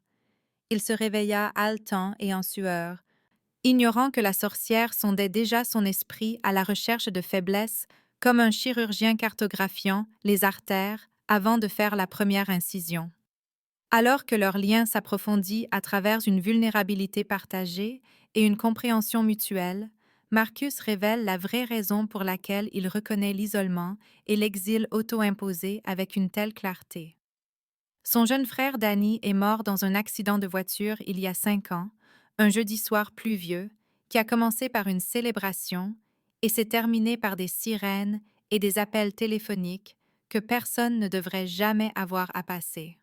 Il se réveilla haletant et en sueur, ignorant que la sorcière sondait déjà son esprit à la recherche de faiblesses, comme un chirurgien cartographiant les artères avant de faire la première incision. Alors que leur lien s'approfondit à travers une vulnérabilité partagée et une compréhension mutuelle, Marcus révèle la vraie raison pour laquelle il reconnaît l'isolement et l'exil auto-imposé avec une telle clarté. Son jeune frère Danny est mort dans un accident de voiture il y a 5 ans, un jeudi soir pluvieux, qui a commencé par une célébration et s'est terminé par des sirènes et des appels téléphoniques que personne ne devrait jamais avoir à passer.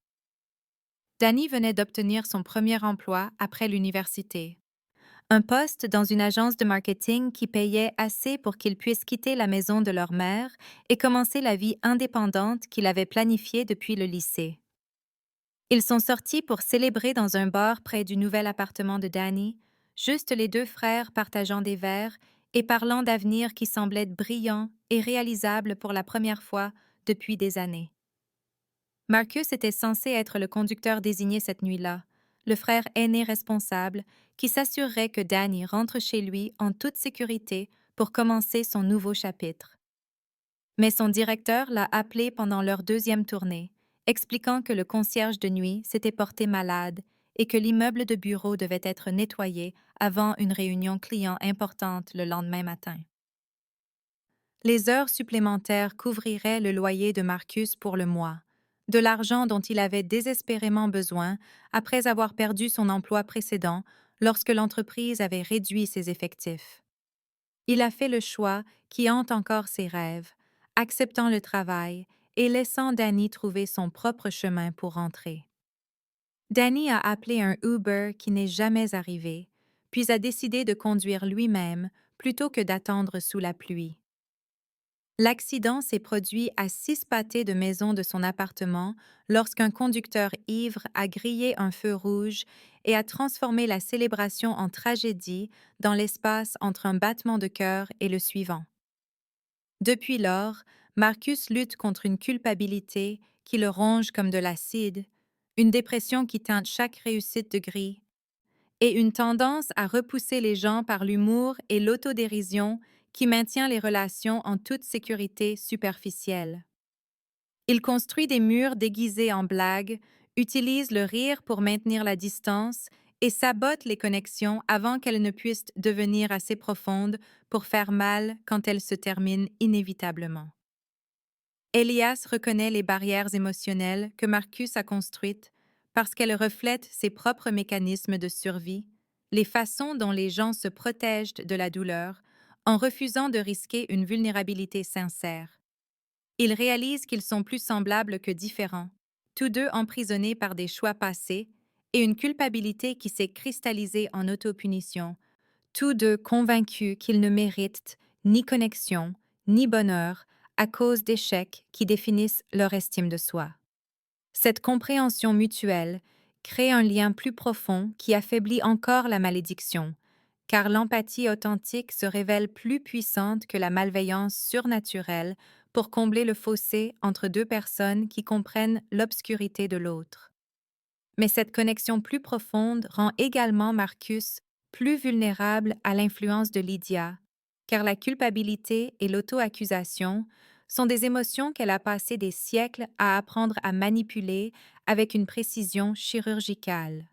Danny venait d'obtenir son premier emploi après l'université. Un poste dans une agence de marketing qui payait assez pour qu'il puisse quitter la maison de leur mère et commencer la vie indépendante qu'il avait planifiée depuis le lycée. Ils sont sortis pour célébrer dans un bar près du nouvel appartement de Danny, juste les 2 frères partageant des verres et parlant d'avenir qui semblait brillant et réalisable pour la première fois depuis des années. Marcus était censé être le conducteur désigné cette nuit-là, le frère aîné responsable qui s'assurerait que Danny rentre chez lui en toute sécurité pour commencer son nouveau chapitre. Mais son directeur l'a appelé pendant leur deuxième tournée, expliquant que le concierge de nuit s'était porté malade et que l'immeuble de bureau devait être nettoyé avant une réunion client importante le lendemain matin. Les heures supplémentaires couvriraient le loyer de Marcus pour le mois, de l'argent dont il avait désespérément besoin après avoir perdu son emploi précédent lorsque l'entreprise avait réduit ses effectifs. Il a fait le choix qui hante encore ses rêves, acceptant le travail et laissant Danny trouver son propre chemin pour rentrer. Danny a appelé un Uber qui n'est jamais arrivé, puis a décidé de conduire lui-même plutôt que d'attendre sous la pluie. L'accident s'est produit à 6 pâtés de maison de son appartement lorsqu'un conducteur ivre a grillé un feu rouge et a transformé la célébration en tragédie dans l'espace entre un battement de cœur et le suivant. Depuis lors, Marcus lutte contre une culpabilité qui le ronge comme de l'acide, une dépression qui teinte chaque réussite de gris, et une tendance à repousser les gens par l'humour et l'autodérision qui maintient les relations en toute sécurité superficielle. Il construit des murs déguisés en blagues, utilise le rire pour maintenir la distance et sabote les connexions avant qu'elles ne puissent devenir assez profondes pour faire mal quand elles se terminent inévitablement. Elias reconnaît les barrières émotionnelles que Marcus a construites parce qu'elles reflètent ses propres mécanismes de survie, les façons dont les gens se protègent de la douleur en refusant de risquer une vulnérabilité sincère. Il réalise qu'ils sont plus semblables que différents, tous deux emprisonnés par des choix passés et une culpabilité qui s'est cristallisée en autopunition, tous deux convaincus qu'ils ne méritent ni connexion, ni bonheur à cause d'échecs qui définissent leur estime de soi. Cette compréhension mutuelle crée un lien plus profond qui affaiblit encore la malédiction, car l'empathie authentique se révèle plus puissante que la malveillance surnaturelle pour combler le fossé entre deux personnes qui comprennent l'obscurité de l'autre. Mais cette connexion plus profonde rend également Marcus plus vulnérable à l'influence de Lydia, car la culpabilité et l'auto-accusation sont des émotions qu'elle a passé des siècles à apprendre à manipuler avec une précision chirurgicale.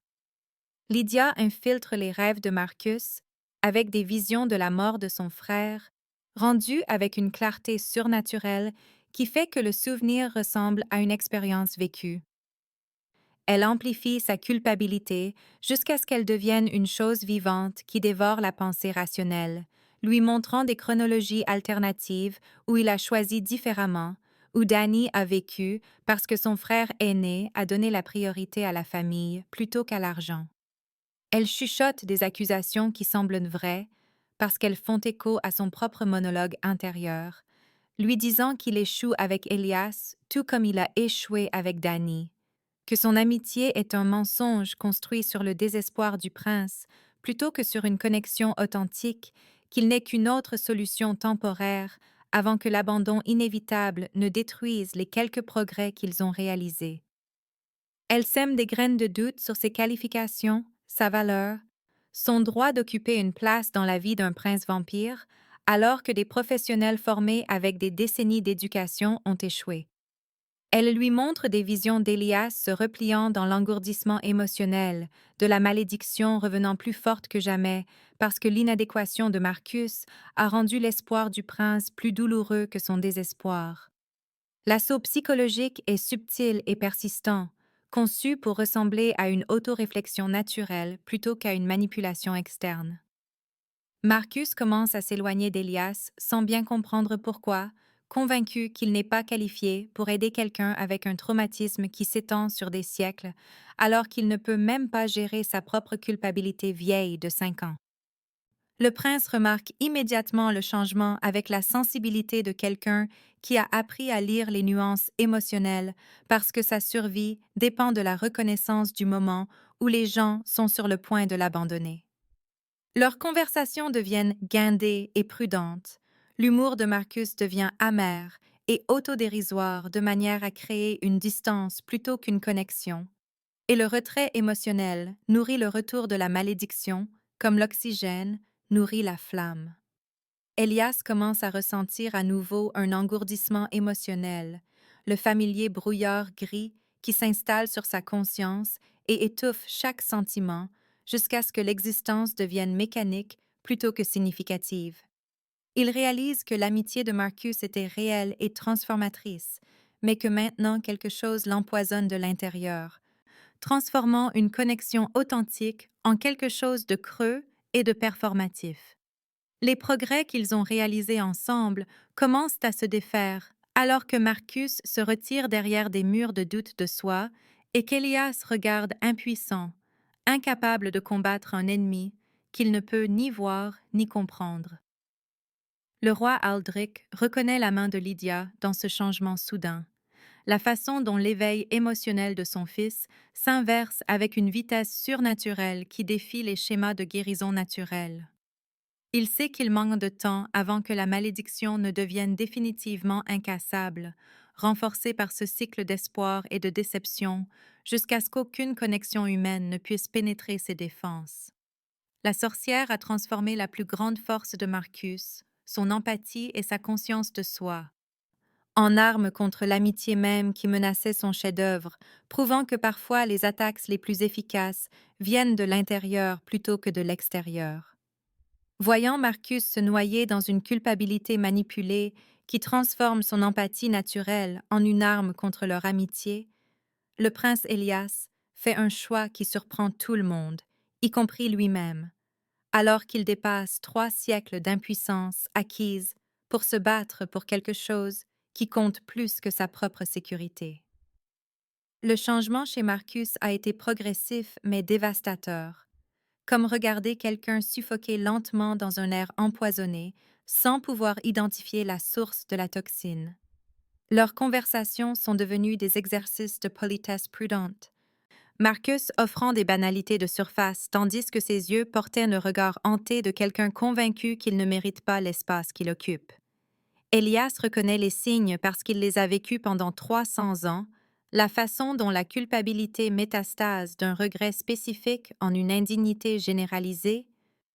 Lydia infiltre les rêves de Marcus avec des visions de la mort de son frère, rendues avec une clarté surnaturelle qui fait que le souvenir ressemble à une expérience vécue. Elle amplifie sa culpabilité jusqu'à ce qu'elle devienne une chose vivante qui dévore la pensée rationnelle, lui montrant des chronologies alternatives où il a choisi différemment, où Danny a vécu parce que son frère aîné a donné la priorité à la famille plutôt qu'à l'argent. Elle chuchote des accusations qui semblent vraies parce qu'elles font écho à son propre monologue intérieur, lui disant qu'il échoue avec Elias tout comme il a échoué avec Danny, que son amitié est un mensonge construit sur le désespoir du prince plutôt que sur une connexion authentique, qu'il n'est qu'une autre solution temporaire avant que l'abandon inévitable ne détruise les quelques progrès qu'ils ont réalisés. Elle sème des graines de doute sur ses qualifications, sa valeur, son droit d'occuper une place dans la vie d'un prince vampire, alors que des professionnels formés avec des décennies d'éducation ont échoué. Elle lui montre des visions d'Elias se repliant dans l'engourdissement émotionnel, de la malédiction revenant plus forte que jamais, parce que l'inadéquation de Marcus a rendu l'espoir du prince plus douloureux que son désespoir. L'assaut psychologique est subtil et persistant, conçu pour ressembler à une autoréflexion naturelle plutôt qu'à une manipulation externe. Marcus commence à s'éloigner d'Elias sans bien comprendre pourquoi, convaincu qu'il n'est pas qualifié pour aider quelqu'un avec un traumatisme qui s'étend sur des siècles, alors qu'il ne peut même pas gérer sa propre culpabilité vieille de 5 ans. Le prince remarque immédiatement le changement avec la sensibilité de quelqu'un qui a appris à lire les nuances émotionnelles parce que sa survie dépend de la reconnaissance du moment où les gens sont sur le point de l'abandonner. Leurs conversations deviennent guindées et prudentes. L'humour de Marcus devient amer et autodérisoire de manière à créer une distance plutôt qu'une connexion. Et le retrait émotionnel nourrit le retour de la malédiction, comme l'oxygène nourrit la flamme. Elias commence à ressentir à nouveau un engourdissement émotionnel, le familier brouillard gris qui s'installe sur sa conscience et étouffe chaque sentiment jusqu'à ce que l'existence devienne mécanique plutôt que significative. Il réalise que l'amitié de Marcus était réelle et transformatrice, mais que maintenant quelque chose l'empoisonne de l'intérieur, transformant une connexion authentique en quelque chose de creux et de performatif. Les progrès qu'ils ont réalisés ensemble commencent à se défaire, alors que Marcus se retire derrière des murs de doute de soi et qu'Elias regarde impuissant, incapable de combattre un ennemi qu'il ne peut ni voir ni comprendre. Le roi Aldric reconnaît la main de Lydia dans ce changement soudain, la façon dont l'éveil émotionnel de son fils s'inverse avec une vitesse surnaturelle qui défie les schémas de guérison naturelle. Il sait qu'il manque de temps avant que la malédiction ne devienne définitivement incassable, renforcée par ce cycle d'espoir et de déception, jusqu'à ce qu'aucune connexion humaine ne puisse pénétrer ses défenses. La sorcière a transformé la plus grande force de Marcus, son empathie et sa conscience de soi, en armes contre l'amitié même qui menaçait son chef-d'œuvre, prouvant que parfois les attaques les plus efficaces viennent de l'intérieur plutôt que de l'extérieur. Voyant Marcus se noyer dans une culpabilité manipulée qui transforme son empathie naturelle en une arme contre leur amitié, le prince Elias fait un choix qui surprend tout le monde, y compris lui-même, alors qu'il dépasse 3 siècles d'impuissance acquise pour se battre pour quelque chose qui compte plus que sa propre sécurité. Le changement chez Marcus a été progressif mais dévastateur, comme regarder quelqu'un suffoquer lentement dans un air empoisonné sans pouvoir identifier la source de la toxine. Leurs conversations sont devenues des exercices de politesse prudente, Marcus offrant des banalités de surface tandis que ses yeux portaient le regard hanté de quelqu'un convaincu qu'il ne mérite pas l'espace qu'il occupe. Elias reconnaît les signes parce qu'il les a vécus pendant 300 ans, la façon dont la culpabilité métastase d'un regret spécifique en une indignité généralisée,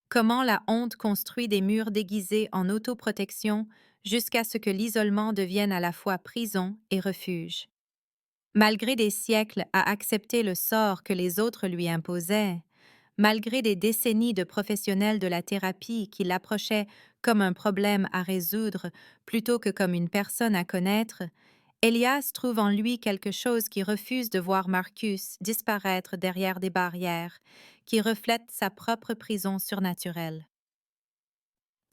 comment la honte construit des murs déguisés en autoprotection jusqu'à ce que l'isolement devienne à la fois prison et refuge. Malgré des siècles à accepter le sort que les autres lui imposaient, malgré des décennies de professionnels de la thérapie qui l'approchaient comme un problème à résoudre plutôt que comme une personne à connaître, Elias trouve en lui quelque chose qui refuse de voir Marcus disparaître derrière des barrières, qui reflètent sa propre prison surnaturelle.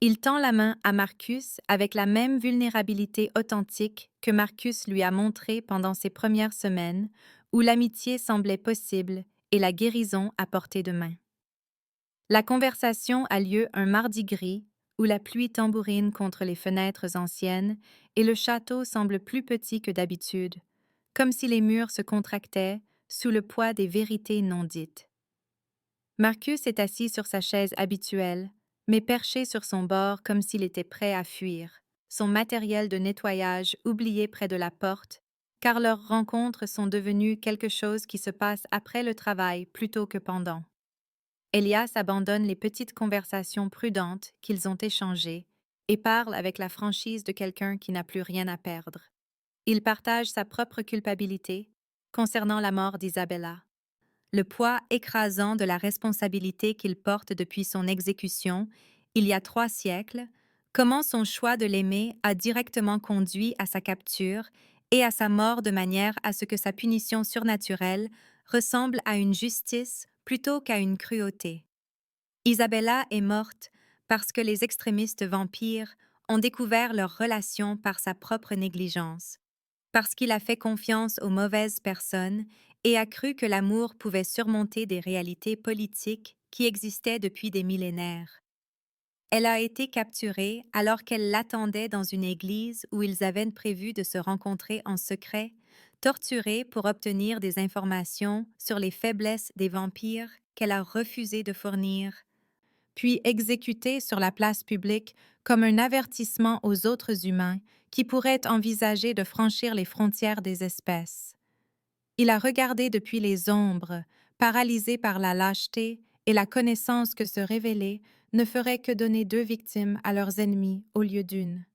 Il tend la main à Marcus avec la même vulnérabilité authentique que Marcus lui a montrée pendant ses premières semaines, où l'amitié semblait possible et la guérison à portée de main. La conversation a lieu un mardi gris, où la pluie tambourine contre les fenêtres anciennes et le château semble plus petit que d'habitude, comme si les murs se contractaient sous le poids des vérités non dites. Marcus est assis sur sa chaise habituelle, mais perché sur son bord comme s'il était prêt à fuir, son matériel de nettoyage oublié près de la porte, car leurs rencontres sont devenues quelque chose qui se passe après le travail plutôt que pendant. Elias abandonne les petites conversations prudentes qu'ils ont échangées et parle avec la franchise de quelqu'un qui n'a plus rien à perdre. Il partage sa propre culpabilité concernant la mort d'Isabella, le poids écrasant de la responsabilité qu'il porte depuis son exécution, il y a 3 siècles, comment son choix de l'aimer a directement conduit à sa capture et à sa mort de manière à ce que sa punition surnaturelle ressemble à une justice plutôt qu'à une cruauté. Isabella est morte parce que les extrémistes vampires ont découvert leur relation par sa propre négligence, parce qu'il a fait confiance aux mauvaises personnes et a cru que l'amour pouvait surmonter des réalités politiques qui existaient depuis des millénaires. Elle a été capturée alors qu'elle l'attendait dans une église où ils avaient prévu de se rencontrer en secret, torturée pour obtenir des informations sur les faiblesses des vampires qu'elle a refusé de fournir, puis exécutée sur la place publique comme un avertissement aux autres humains qui pourrait envisager de franchir les frontières des espèces. Il a regardé depuis les ombres, paralysé par la lâcheté et la connaissance que se révéler ne ferait que donner 2 victimes à leurs ennemis au lieu d'une.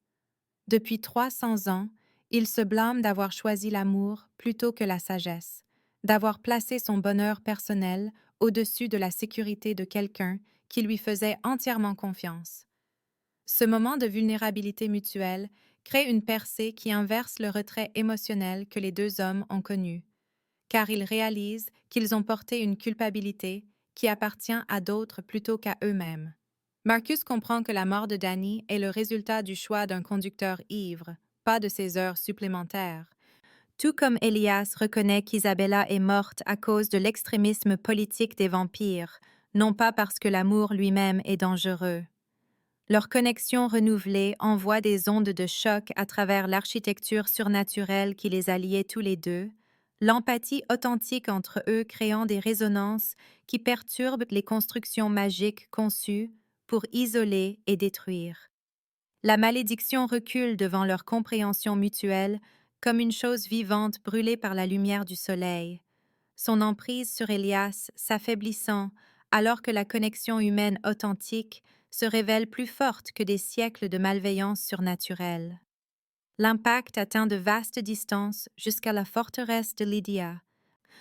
Depuis 300 ans, il se blâme d'avoir choisi l'amour plutôt que la sagesse, d'avoir placé son bonheur personnel au-dessus de la sécurité de quelqu'un qui lui faisait entièrement confiance. Ce moment de vulnérabilité mutuelle crée une percée qui inverse le retrait émotionnel que les 2 hommes ont connu, car ils réalisent qu'ils ont porté une culpabilité qui appartient à d'autres plutôt qu'à eux-mêmes. Marcus comprend que la mort de Danny est le résultat du choix d'un conducteur ivre, pas de ses heures supplémentaires. Tout comme Elias reconnaît qu'Isabella est morte à cause de l'extrémisme politique des vampires, non pas parce que l'amour lui-même est dangereux. Leur connexion renouvelée envoie des ondes de choc à travers l'architecture surnaturelle qui les a liés tous les deux, l'empathie authentique entre eux créant des résonances qui perturbent les constructions magiques conçues pour isoler et détruire. La malédiction recule devant leur compréhension mutuelle comme une chose vivante brûlée par la lumière du soleil, son emprise sur Elias s'affaiblissant alors que la connexion humaine authentique se révèle plus forte que des siècles de malveillance surnaturelle. L'impact atteint de vastes distances jusqu'à la forteresse de Lydia,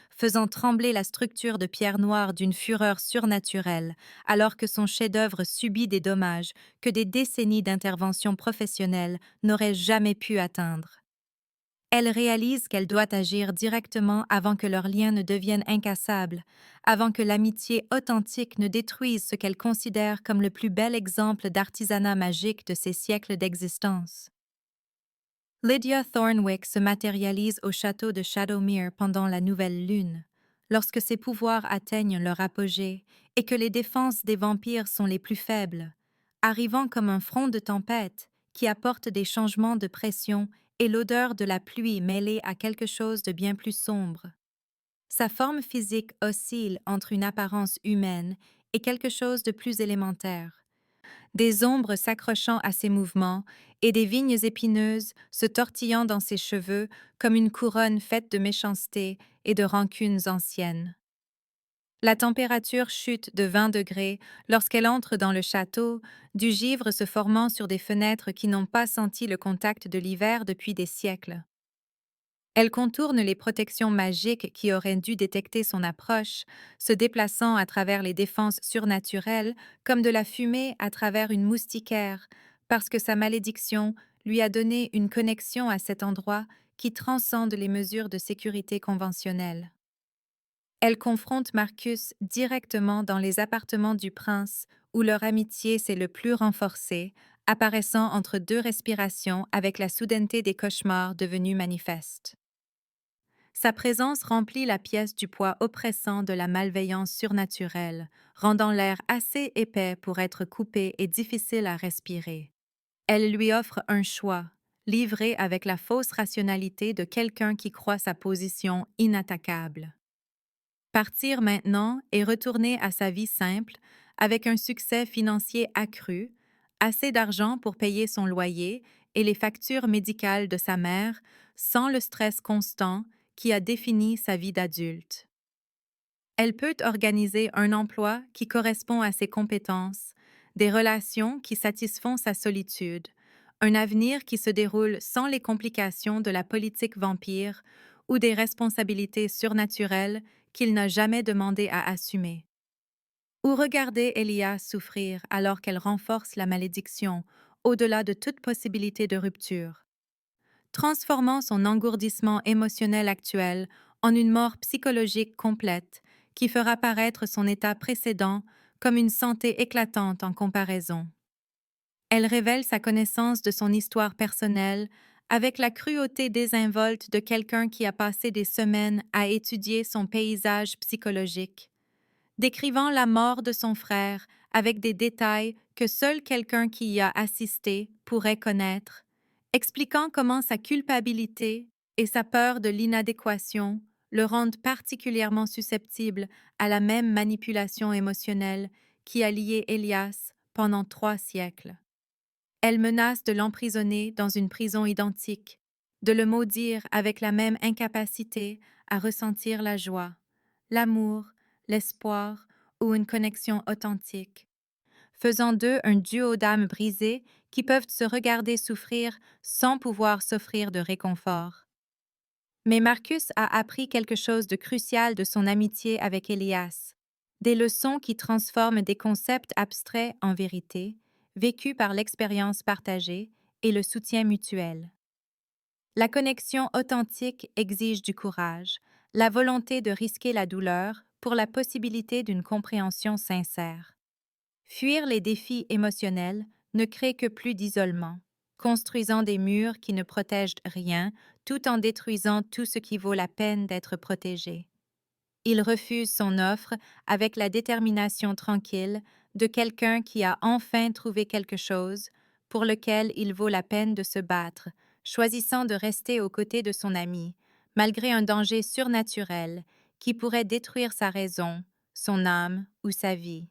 faisant trembler la structure de pierre noire d'une fureur surnaturelle, alors que son chef-d'œuvre subit des dommages que des décennies d'intervention professionnelle n'auraient jamais pu atteindre. Elle réalise qu'elle doit agir directement avant que leur lien ne devienne incassable, avant que l'amitié authentique ne détruise ce qu'elle considère comme le plus bel exemple d'artisanat magique de ses siècles d'existence. Lydia Thornwick se matérialise au château de Shadowmere pendant la nouvelle lune, lorsque ses pouvoirs atteignent leur apogée et que les défenses des vampires sont les plus faibles, arrivant comme un front de tempête qui apporte des changements de pression et l'odeur de la pluie mêlée à quelque chose de bien plus sombre. Sa forme physique oscille entre une apparence humaine et quelque chose de plus élémentaire, des ombres s'accrochant à ses mouvements et des vignes épineuses se tortillant dans ses cheveux comme une couronne faite de méchanceté et de rancunes anciennes. La température chute de 20 degrés lorsqu'elle entre dans le château, du givre se formant sur des fenêtres qui n'ont pas senti le contact de l'hiver depuis des siècles. Elle contourne les protections magiques qui auraient dû détecter son approche, se déplaçant à travers les défenses surnaturelles comme de la fumée à travers une moustiquaire, parce que sa malédiction lui a donné une connexion à cet endroit qui transcende les mesures de sécurité conventionnelles. Elle confronte Marcus directement dans les appartements du prince où leur amitié s'est le plus renforcée, apparaissant entre 2 respirations avec la soudaineté des cauchemars devenus manifestes. Sa présence remplit la pièce du poids oppressant de la malveillance surnaturelle, rendant l'air assez épais pour être coupé et difficile à respirer. Elle lui offre un choix, livré avec la fausse rationalité de quelqu'un qui croit sa position inattaquable. Partir maintenant et retourner à sa vie simple, avec un succès financier accru, assez d'argent pour payer son loyer et les factures médicales de sa mère, sans le stress constant qui a défini sa vie d'adulte. Elle peut organiser un emploi qui correspond à ses compétences, des relations qui satisfont sa solitude, un avenir qui se déroule sans les complications de la politique vampire ou des responsabilités surnaturelles qu'il n'a jamais demandé à assumer. Ou regarder Elia souffrir alors qu'elle renforce la malédiction au-delà de toute possibilité de rupture, transformant son engourdissement émotionnel actuel en une mort psychologique complète qui fera paraître son état précédent comme une santé éclatante en comparaison. Elle révèle sa connaissance de son histoire personnelle avec la cruauté désinvolte de quelqu'un qui a passé des semaines à étudier son paysage psychologique, décrivant la mort de son frère avec des détails que seul quelqu'un qui y a assisté pourrait connaître, expliquant comment sa culpabilité et sa peur de l'inadéquation le rendent particulièrement susceptible à la même manipulation émotionnelle qui a lié Elias pendant 3 siècles. Elle menace de l'emprisonner dans une prison identique, de le maudire avec la même incapacité à ressentir la joie, l'amour, l'espoir ou une connexion authentique, faisant d'eux un duo d'âmes brisées qui peuvent se regarder souffrir sans pouvoir s'offrir de réconfort. Mais Marcus a appris quelque chose de crucial de son amitié avec Elias, des leçons qui transforment des concepts abstraits en vérité, vécus par l'expérience partagée et le soutien mutuel. La connexion authentique exige du courage, la volonté de risquer la douleur pour la possibilité d'une compréhension sincère. Fuir les défis émotionnels ne crée que plus d'isolement, construisant des murs qui ne protègent rien tout en détruisant tout ce qui vaut la peine d'être protégé. Il refuse son offre avec la détermination tranquille de quelqu'un qui a enfin trouvé quelque chose pour lequel il vaut la peine de se battre, choisissant de rester aux côtés de son ami, malgré un danger surnaturel qui pourrait détruire sa raison, son âme ou sa vie.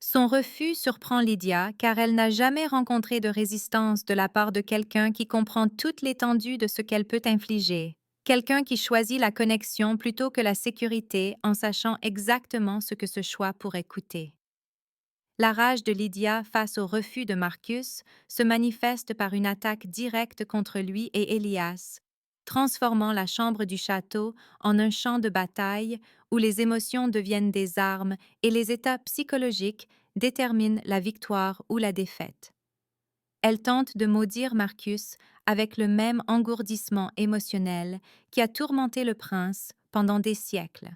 Son refus surprend Lydia car elle n'a jamais rencontré de résistance de la part de quelqu'un qui comprend toute l'étendue de ce qu'elle peut infliger, quelqu'un qui choisit la connexion plutôt que la sécurité en sachant exactement ce que ce choix pourrait coûter. La rage de Lydia face au refus de Marcus se manifeste par une attaque directe contre lui et Elias, transformant la chambre du château en un champ de bataille où les émotions deviennent des armes et les états psychologiques déterminent la victoire ou la défaite. Elle tente de maudire Marcus avec le même engourdissement émotionnel qui a tourmenté le prince pendant des siècles,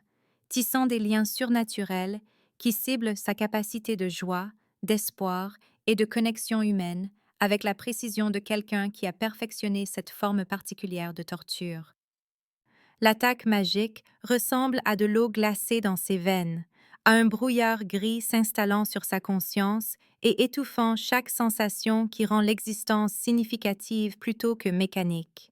tissant des liens surnaturels qui ciblent sa capacité de joie, d'espoir et de connexion humaine avec la précision de quelqu'un qui a perfectionné cette forme particulière de torture. L'attaque magique ressemble à de l'eau glacée dans ses veines, à un brouillard gris s'installant sur sa conscience et étouffant chaque sensation qui rend l'existence significative plutôt que mécanique.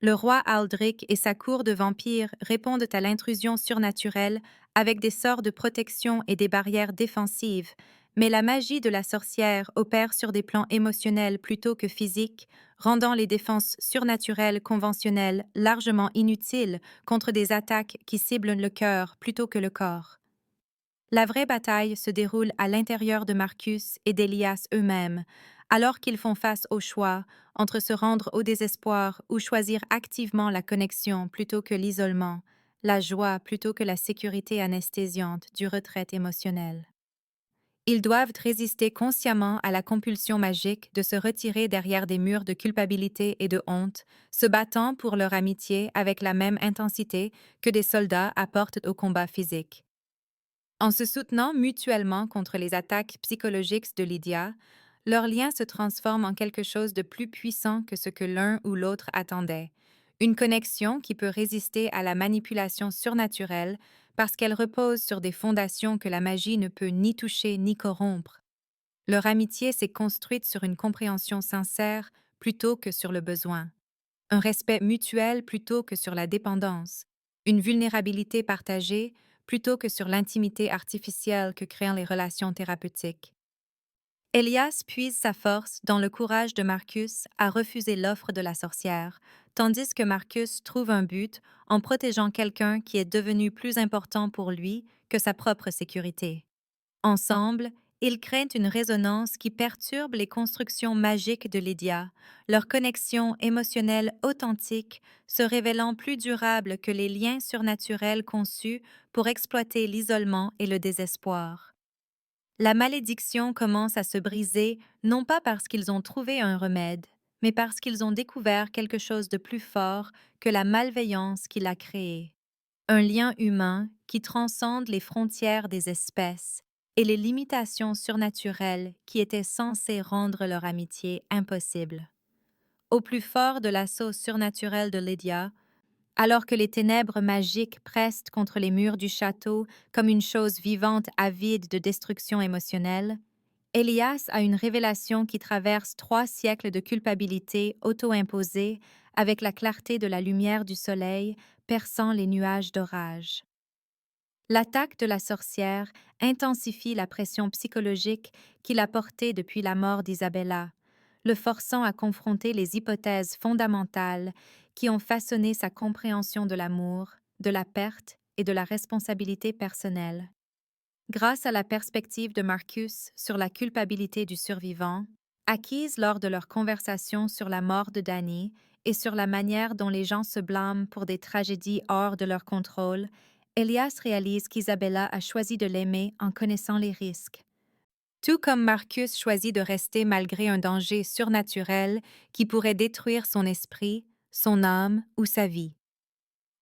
Le roi Aldric et sa cour de vampires répondent à l'intrusion surnaturelle avec des sorts de protection et des barrières défensives, mais la magie de la sorcière opère sur des plans émotionnels plutôt que physiques, rendant les défenses surnaturelles conventionnelles largement inutiles contre des attaques qui ciblent le cœur plutôt que le corps. La vraie bataille se déroule à l'intérieur de Marcus et d'Elias eux-mêmes, alors qu'ils font face au choix entre se rendre au désespoir ou choisir activement la connexion plutôt que l'isolement, la joie plutôt que la sécurité anesthésiante du retrait émotionnel. Ils doivent résister consciemment à la compulsion magique de se retirer derrière des murs de culpabilité et de honte, se battant pour leur amitié avec la même intensité que des soldats apportent au combat physique. En se soutenant mutuellement contre les attaques psychologiques de Lydia, leur lien se transforme en quelque chose de plus puissant que ce que l'un ou l'autre attendait, une connexion qui peut résister à la manipulation surnaturelle parce qu'elle repose sur des fondations que la magie ne peut ni toucher ni corrompre. Leur amitié s'est construite sur une compréhension sincère plutôt que sur le besoin, un respect mutuel plutôt que sur la dépendance, une vulnérabilité partagée plutôt que sur l'intimité artificielle que créent les relations thérapeutiques. Elias puise sa force dans le courage de Marcus à refuser l'offre de la sorcière, tandis que Marcus trouve un but en protégeant quelqu'un qui est devenu plus important pour lui que sa propre sécurité. Ensemble, ils créent une résonance qui perturbe les constructions magiques de Lydia, leur connexion émotionnelle authentique se révélant plus durable que les liens surnaturels conçus pour exploiter l'isolement et le désespoir. La malédiction commence à se briser non pas parce qu'ils ont trouvé un remède, mais parce qu'ils ont découvert quelque chose de plus fort que la malveillance qui l'a créée. Un lien humain qui transcende les frontières des espèces et les limitations surnaturelles qui étaient censées rendre leur amitié impossible. Au plus fort de l'assaut surnaturel de Lydia, alors que les ténèbres magiques pressent contre les murs du château comme une chose vivante avide de destruction émotionnelle, Elias a une révélation qui traverse 3 siècles de culpabilité auto-imposée avec la clarté de la lumière du soleil perçant les nuages d'orage. L'attaque de la sorcière intensifie la pression psychologique qu'il a portée depuis la mort d'Isabella, le forçant à confronter les hypothèses fondamentales qui ont façonné sa compréhension de l'amour, de la perte et de la responsabilité personnelle. Grâce à la perspective de Marcus sur la culpabilité du survivant, acquise lors de leur conversation sur la mort de Danny et sur la manière dont les gens se blâment pour des tragédies hors de leur contrôle, Elias réalise qu'Isabella a choisi de l'aimer en connaissant les risques. Tout comme Marcus choisit de rester malgré un danger surnaturel qui pourrait détruire son esprit, son âme ou sa vie.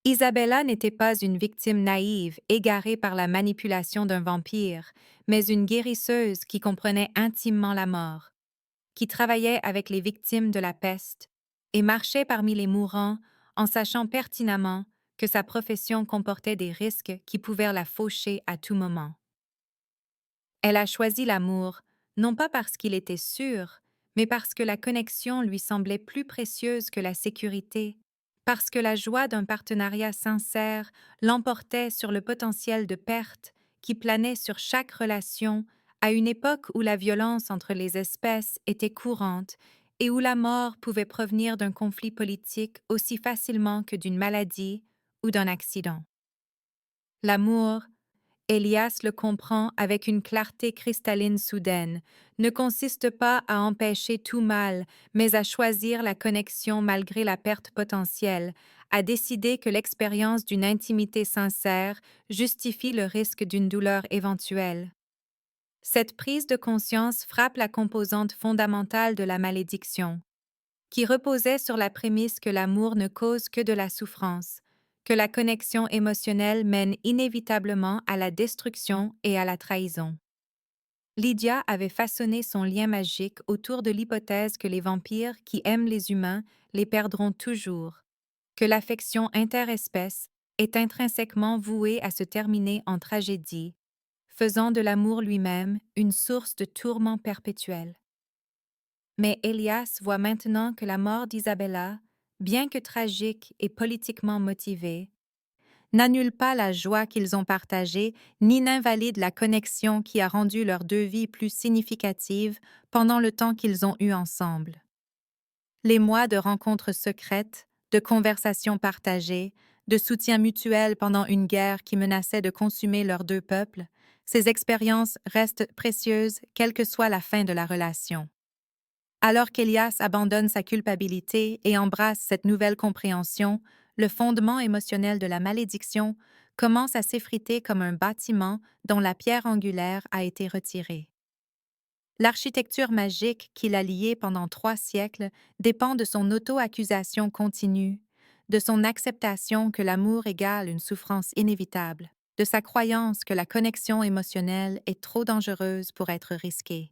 Isabella n'était pas une victime naïve, égarée par la manipulation d'un vampire, mais une guérisseuse qui comprenait intimement la mort, qui travaillait avec les victimes de la peste et marchait parmi les mourants en sachant pertinemment que sa profession comportait des risques qui pouvaient la faucher à tout moment. Elle a choisi l'amour, non pas parce qu'il était sûr, mais parce que la connexion lui semblait plus précieuse que la sécurité, parce que la joie d'un partenariat sincère l'emportait sur le potentiel de perte qui planait sur chaque relation à une époque où la violence entre les espèces était courante et où la mort pouvait provenir d'un conflit politique aussi facilement que d'une maladie ou d'un accident. L'amour, Elias le comprend avec une clarté cristalline soudaine, ne consiste pas à empêcher tout mal, mais à choisir la connexion malgré la perte potentielle, à décider que l'expérience d'une intimité sincère justifie le risque d'une douleur éventuelle. Cette prise de conscience frappe la composante fondamentale de la malédiction, qui reposait sur la prémisse que l'amour ne cause que de la souffrance, que la connexion émotionnelle mène inévitablement à la destruction et à la trahison. Lydia avait façonné son lien magique autour de l'hypothèse que les vampires qui aiment les humains les perdront toujours, que l'affection interespèce est intrinsèquement vouée à se terminer en tragédie, faisant de l'amour lui-même une source de tourment perpétuel. Mais Elias voit maintenant que la mort d'Isabella, bien que tragique et politiquement motivée, n'annule pas la joie qu'ils ont partagée ni n'invalide la connexion qui a rendu leurs deux vies plus significatives pendant le temps qu'ils ont eu ensemble. Les mois de rencontres secrètes, de conversations partagées, de soutien mutuel pendant une guerre qui menaçait de consumer leurs deux peuples, ces expériences restent précieuses quelle que soit la fin de la relation. Alors qu'Elias abandonne sa culpabilité et embrasse cette nouvelle compréhension, le fondement émotionnel de la malédiction commence à s'effriter comme un bâtiment dont la pierre angulaire a été retirée. L'architecture magique qui l'a lié pendant 3 siècles dépend de son auto-accusation continue, de son acceptation que l'amour égale une souffrance inévitable, de sa croyance que la connexion émotionnelle est trop dangereuse pour être risquée.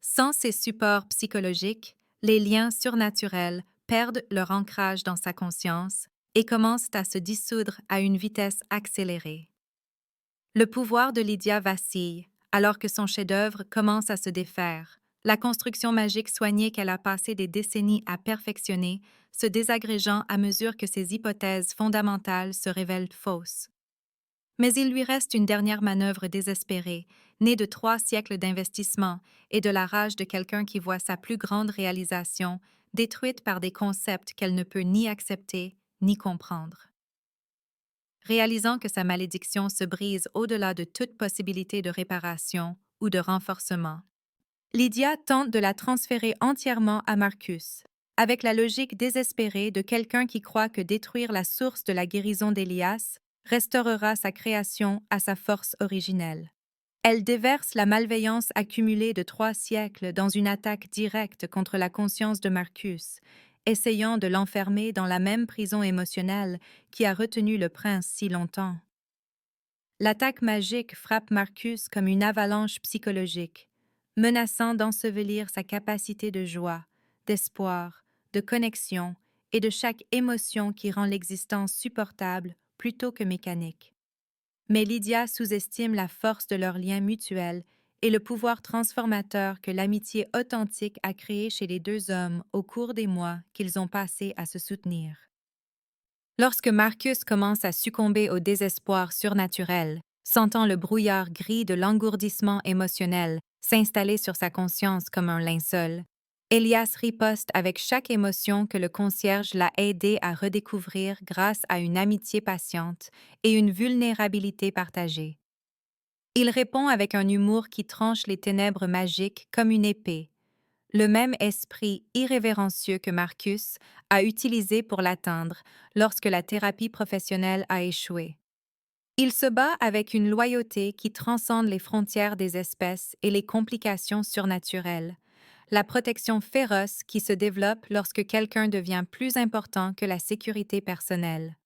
Sans ces supports psychologiques, les liens surnaturels perdent leur ancrage dans sa conscience et commencent à se dissoudre à une vitesse accélérée. Le pouvoir de Lydia vacille, alors que son chef-d'œuvre commence à se défaire. La construction magique soignée qu'elle a passé des décennies à perfectionner se désagrégeant à mesure que ses hypothèses fondamentales se révèlent fausses. Mais il lui reste une dernière manœuvre désespérée, née de 3 siècles d'investissement et de la rage de quelqu'un qui voit sa plus grande réalisation détruite par des concepts qu'elle ne peut ni accepter ni comprendre. Réalisant que sa malédiction se brise au-delà de toute possibilité de réparation ou de renforcement, Lydia tente de la transférer entièrement à Marcus, avec la logique désespérée de quelqu'un qui croit que détruire la source de la guérison d'Elias restaurera sa création à sa force originelle. Elle déverse la malveillance accumulée de 3 siècles dans une attaque directe contre la conscience de Marcus, essayant de l'enfermer dans la même prison émotionnelle qui a retenu le prince si longtemps. L'attaque magique frappe Marcus comme une avalanche psychologique, menaçant d'ensevelir sa capacité de joie, d'espoir, de connexion et de chaque émotion qui rend l'existence supportable plutôt que mécanique. Mais Lydia sous-estime la force de leur lien mutuel et le pouvoir transformateur que l'amitié authentique a créé chez les deux hommes au cours des mois qu'ils ont passés à se soutenir. Lorsque Marcus commence à succomber au désespoir surnaturel, sentant le brouillard gris de l'engourdissement émotionnel s'installer sur sa conscience comme un linceul, Elias riposte avec chaque émotion que le concierge l'a aidé à redécouvrir grâce à une amitié patiente et une vulnérabilité partagée. Il répond avec un humour qui tranche les ténèbres magiques comme une épée, le même esprit irrévérencieux que Marcus a utilisé pour l'atteindre lorsque la thérapie professionnelle a échoué. Il se bat avec une loyauté qui transcende les frontières des espèces et les complications surnaturelles, la protection féroce qui se développe lorsque quelqu'un devient plus important que la sécurité personnelle.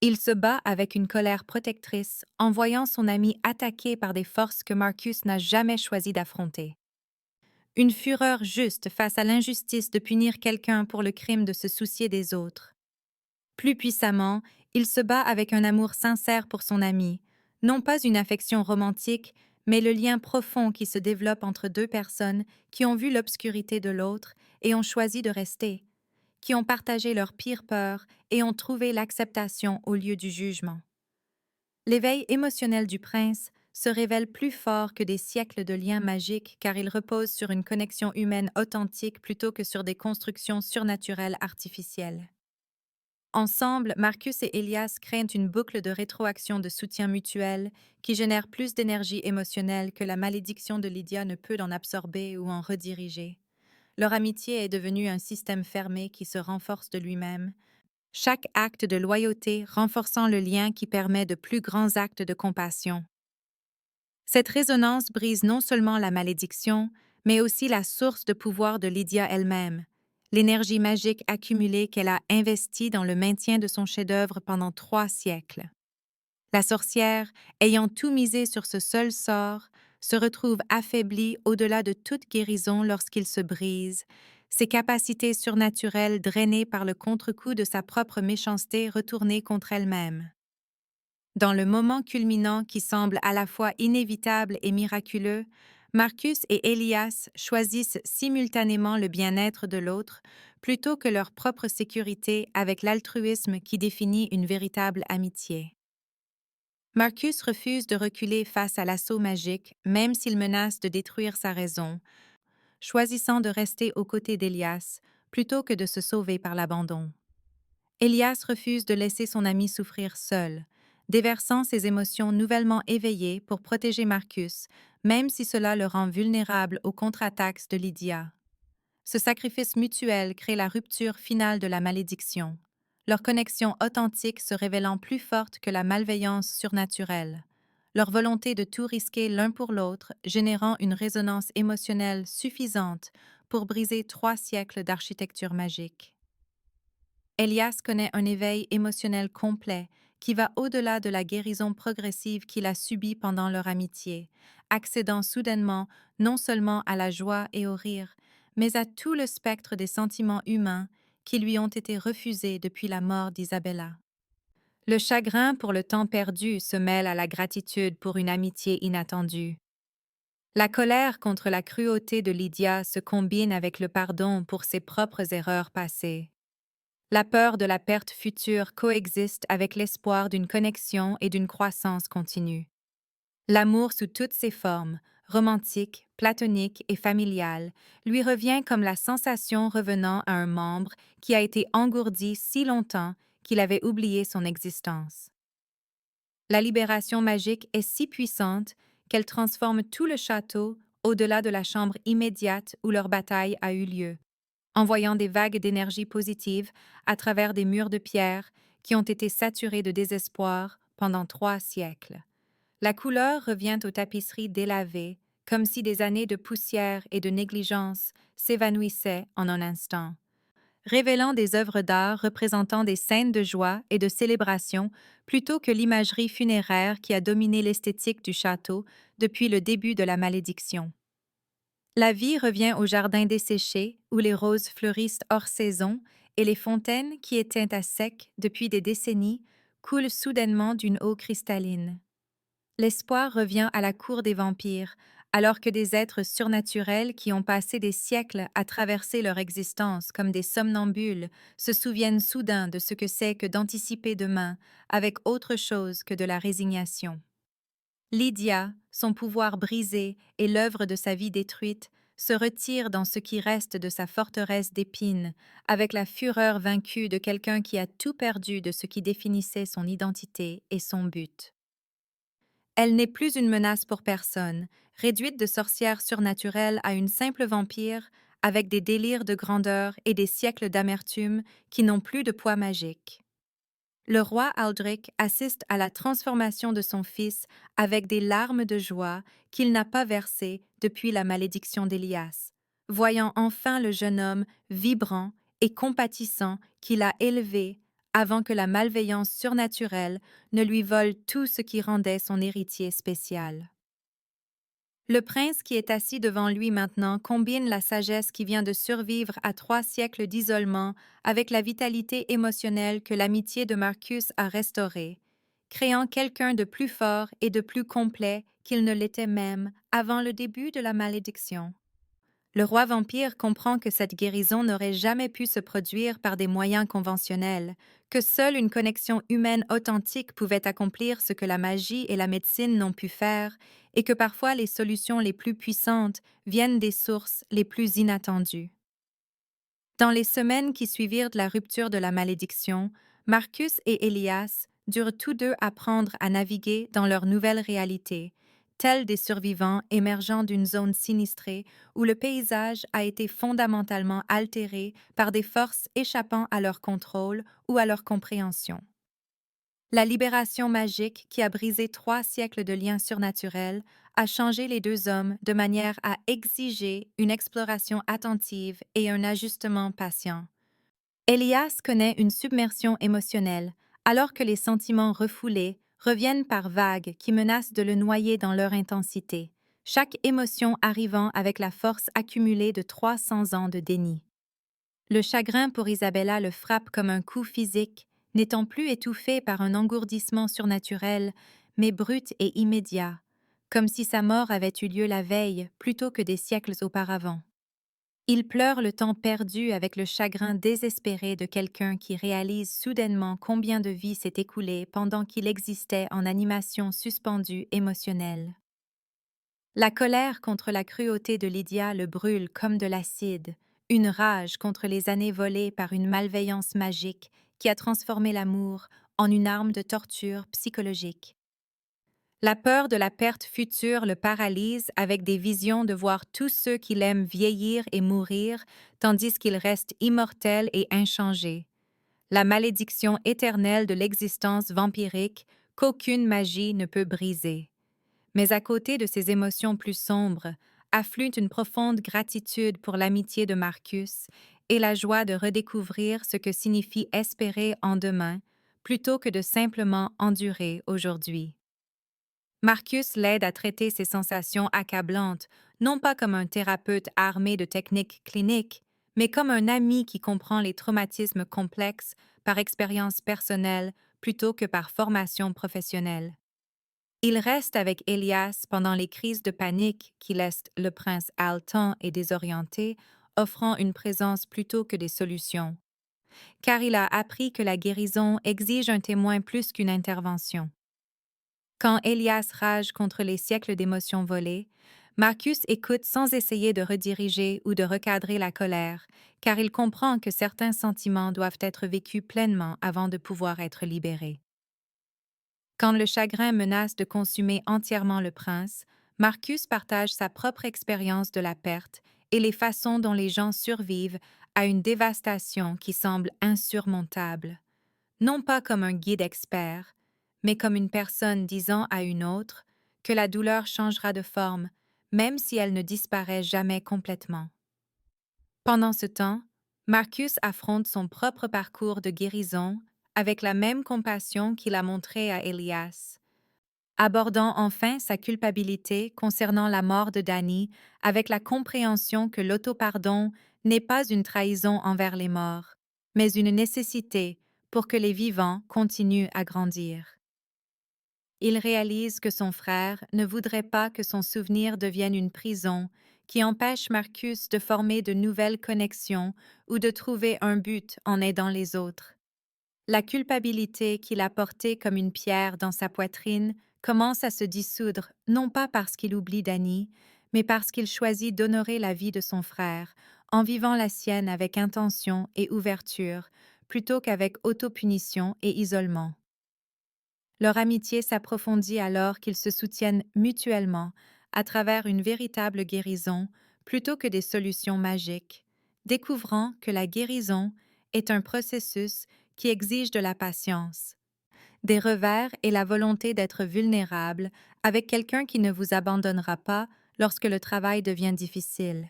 Il se bat avec une colère protectrice en voyant son ami attaqué par des forces que Marcus n'a jamais choisi d'affronter. Une fureur juste face à l'injustice de punir quelqu'un pour le crime de se soucier des autres. Plus puissamment, il se bat avec un amour sincère pour son ami, non pas une affection romantique, mais le lien profond qui se développe entre deux personnes qui ont vu l'obscurité de l'autre et ont choisi de rester, qui ont partagé leurs pires peurs et ont trouvé l'acceptation au lieu du jugement. L'éveil émotionnel du prince se révèle plus fort que des siècles de liens magiques car il repose sur une connexion humaine authentique plutôt que sur des constructions surnaturelles artificielles. Ensemble, Marcus et Elias créent une boucle de rétroaction de soutien mutuel qui génère plus d'énergie émotionnelle que la malédiction de Lydia ne peut en absorber ou en rediriger. Leur amitié est devenue un système fermé qui se renforce de lui-même, chaque acte de loyauté renforçant le lien qui permet de plus grands actes de compassion. Cette résonance brise non seulement la malédiction, mais aussi la source de pouvoir de Lydia elle-même, l'énergie magique accumulée qu'elle a investie dans le maintien de son chef-d'œuvre pendant 3 siècles. La sorcière, ayant tout misé sur ce seul sort, se retrouve affaiblie au-delà de toute guérison lorsqu'il se brise, ses capacités surnaturelles drainées par le contre-coup de sa propre méchanceté retournée contre elle-même. Dans le moment culminant qui semble à la fois inévitable et miraculeux, Marcus et Elias choisissent simultanément le bien-être de l'autre plutôt que leur propre sécurité avec l'altruisme qui définit une véritable amitié. Marcus refuse de reculer face à l'assaut magique, même s'il menace de détruire sa raison, choisissant de rester aux côtés d'Elias plutôt que de se sauver par l'abandon. Elias refuse de laisser son ami souffrir seul, déversant ses émotions nouvellement éveillées pour protéger Marcus, même si cela le rend vulnérable aux contre-attaques de Lydia. Ce sacrifice mutuel crée la rupture finale de la malédiction, leur connexion authentique se révélant plus forte que la malveillance surnaturelle, leur volonté de tout risquer l'un pour l'autre générant une résonance émotionnelle suffisante pour briser 3 siècles d'architecture magique. Elias connaît un éveil émotionnel complet qui va au-delà de la guérison progressive qu'il a subie pendant leur amitié, accédant soudainement non seulement à la joie et au rire, mais à tout le spectre des sentiments humains qui lui ont été refusés depuis la mort d'Isabella. Le chagrin pour le temps perdu se mêle à la gratitude pour une amitié inattendue. La colère contre la cruauté de Lydia se combine avec le pardon pour ses propres erreurs passées. La peur de la perte future coexiste avec l'espoir d'une connexion et d'une croissance continue. L'amour sous toutes ses formes, romantique, platonique et familiale, lui revient comme la sensation revenant à un membre qui a été engourdi si longtemps qu'il avait oublié son existence. La libération magique est si puissante qu'elle transforme tout le château au-delà de la chambre immédiate où leur bataille a eu lieu, envoyant des vagues d'énergie positive à travers des murs de pierre qui ont été saturés de désespoir pendant 3 siècles. La couleur revient aux tapisseries délavées, comme si des années de poussière et de négligence s'évanouissaient en un instant, révélant des œuvres d'art représentant des scènes de joie et de célébration plutôt que l'imagerie funéraire qui a dominé l'esthétique du château depuis le début de la malédiction. La vie revient au jardin desséché où les roses fleurissent hors saison et les fontaines qui étaient à sec depuis des décennies coulent soudainement d'une eau cristalline. L'espoir revient à la cour des vampires, alors que des êtres surnaturels qui ont passé des siècles à traverser leur existence comme des somnambules se souviennent soudain de ce que c'est que d'anticiper demain avec autre chose que de la résignation. Lydia, son pouvoir brisé et l'œuvre de sa vie détruite, se retire dans ce qui reste de sa forteresse d'épines, avec la fureur vaincue de quelqu'un qui a tout perdu de ce qui définissait son identité et son but. Elle n'est plus une menace pour personne, réduite de sorcière surnaturelle à une simple vampire, avec des délires de grandeur et des siècles d'amertume qui n'ont plus de poids magique. Le roi Aldric assiste à la transformation de son fils avec des larmes de joie qu'il n'a pas versées depuis la malédiction d'Élias, voyant enfin le jeune homme vibrant et compatissant qu'il a élevé avant que la malveillance surnaturelle ne lui vole tout ce qui rendait son héritier spécial. Le prince qui est assis devant lui maintenant combine la sagesse qui vient de survivre à 3 siècles d'isolement avec la vitalité émotionnelle que l'amitié de Marcus a restaurée, créant quelqu'un de plus fort et de plus complet qu'il ne l'était même avant le début de la malédiction. Le roi vampire comprend que cette guérison n'aurait jamais pu se produire par des moyens conventionnels, que seule une connexion humaine authentique pouvait accomplir ce que la magie et la médecine n'ont pu faire, et que parfois les solutions les plus puissantes viennent des sources les plus inattendues. Dans les semaines qui suivirent la rupture de la malédiction, Marcus et Elias durent tous deux apprendre à naviguer dans leur nouvelle réalité, tels des survivants émergeant d'une zone sinistrée où le paysage a été fondamentalement altéré par des forces échappant à leur contrôle ou à leur compréhension. La libération magique qui a brisé 3 siècles de liens surnaturels a changé les deux hommes de manière à exiger une exploration attentive et un ajustement patient. Elias connaît une submersion émotionnelle, alors que les sentiments refoulés reviennent par vagues qui menacent de le noyer dans leur intensité, chaque émotion arrivant avec la force accumulée de 300 ans de déni. Le chagrin pour Isabella le frappe comme un coup physique, n'étant plus étouffé par un engourdissement surnaturel, mais brut et immédiat, comme si sa mort avait eu lieu la veille plutôt que des siècles auparavant. Il pleure le temps perdu avec le chagrin désespéré de quelqu'un qui réalise soudainement combien de vie s'est écoulée pendant qu'il existait en animation suspendue émotionnelle. La colère contre la cruauté de Lydia le brûle comme de l'acide, une rage contre les années volées par une malveillance magique qui a transformé l'amour en une arme de torture psychologique. La peur de la perte future le paralyse avec des visions de voir tous ceux qu'il aime vieillir et mourir, tandis qu'il reste immortel et inchangé. La malédiction éternelle de l'existence vampirique qu'aucune magie ne peut briser. Mais à côté de ces émotions plus sombres, affluent une profonde gratitude pour l'amitié de Marcus et la joie de redécouvrir ce que signifie espérer en demain, plutôt que de simplement endurer aujourd'hui. Marcus l'aide à traiter ses sensations accablantes, non pas comme un thérapeute armé de techniques cliniques, mais comme un ami qui comprend les traumatismes complexes par expérience personnelle plutôt que par formation professionnelle. Il reste avec Elias pendant les crises de panique qui laissent le prince haletant et désorienté, offrant une présence plutôt que des solutions, car il a appris que la guérison exige un témoin plus qu'une intervention. Quand Elias rage contre les siècles d'émotions volées, Marcus écoute sans essayer de rediriger ou de recadrer la colère, car il comprend que certains sentiments doivent être vécus pleinement avant de pouvoir être libérés. Quand le chagrin menace de consumer entièrement le prince, Marcus partage sa propre expérience de la perte et les façons dont les gens survivent à une dévastation qui semble insurmontable, non pas comme un guide expert, mais comme une personne disant à une autre que la douleur changera de forme, même si elle ne disparaît jamais complètement. Pendant ce temps, Marcus affronte son propre parcours de guérison avec la même compassion qu'il a montrée à Elias, abordant enfin sa culpabilité concernant la mort de Danny avec la compréhension que l'autopardon n'est pas une trahison envers les morts, mais une nécessité pour que les vivants continuent à grandir. il réalise que son frère ne voudrait pas que son souvenir devienne une prison qui empêche Marcus de former de nouvelles connexions ou de trouver un but en aidant les autres. La culpabilité qu'il a portée comme une pierre dans sa poitrine commence à se dissoudre, non pas parce qu'il oublie Danny, mais parce qu'il choisit d'honorer la vie de son frère, en vivant la sienne avec intention et ouverture, plutôt qu'avec autopunition et isolement. Leur amitié s'approfondit alors qu'ils se soutiennent mutuellement à travers une véritable guérison plutôt que des solutions magiques, découvrant que la guérison est un processus qui exige de la patience, des revers et la volonté d'être vulnérable avec quelqu'un qui ne vous abandonnera pas lorsque le travail devient difficile.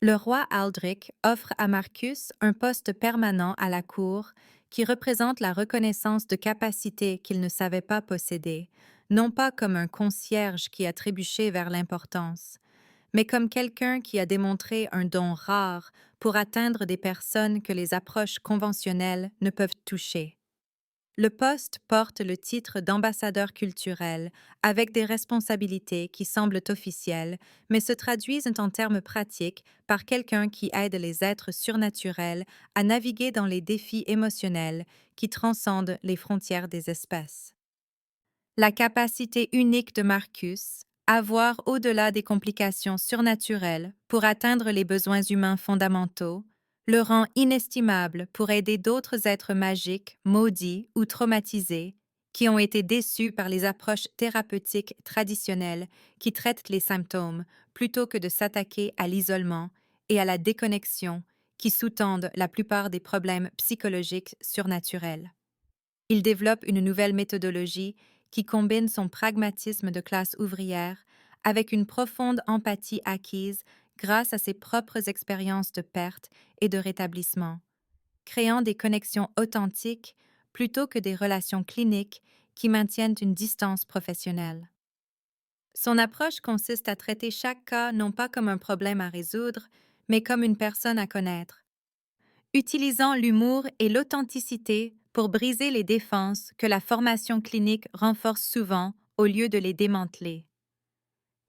Le roi Aldric offre à Marcus un poste permanent à la cour qui représente la reconnaissance de capacités qu'il ne savait pas posséder, non pas comme un concierge qui a trébuché vers l'importance, mais comme quelqu'un qui a démontré un don rare pour atteindre des personnes que les approches conventionnelles ne peuvent toucher. Le poste porte le titre d'ambassadeur culturel, avec des responsabilités qui semblent officielles, mais se traduisent en termes pratiques par quelqu'un qui aide les êtres surnaturels à naviguer dans les défis émotionnels qui transcendent les frontières des espèces. La capacité unique de Marcus à voir au-delà des complications surnaturelles pour atteindre les besoins humains fondamentaux le rend inestimable pour aider d'autres êtres magiques, maudits ou traumatisés, qui ont été déçus par les approches thérapeutiques traditionnelles qui traitent les symptômes plutôt que de s'attaquer à l'isolement et à la déconnexion qui sous-tendent la plupart des problèmes psychologiques surnaturels. Il développe une nouvelle méthodologie qui combine son pragmatisme de classe ouvrière avec une profonde empathie acquise grâce à ses propres expériences de perte et de rétablissement, créant des connexions authentiques plutôt que des relations cliniques qui maintiennent une distance professionnelle. Son approche consiste à traiter chaque cas non pas comme un problème à résoudre, mais comme une personne à connaître, utilisant l'humour et l'authenticité pour briser les défenses que la formation clinique renforce souvent au lieu de les démanteler.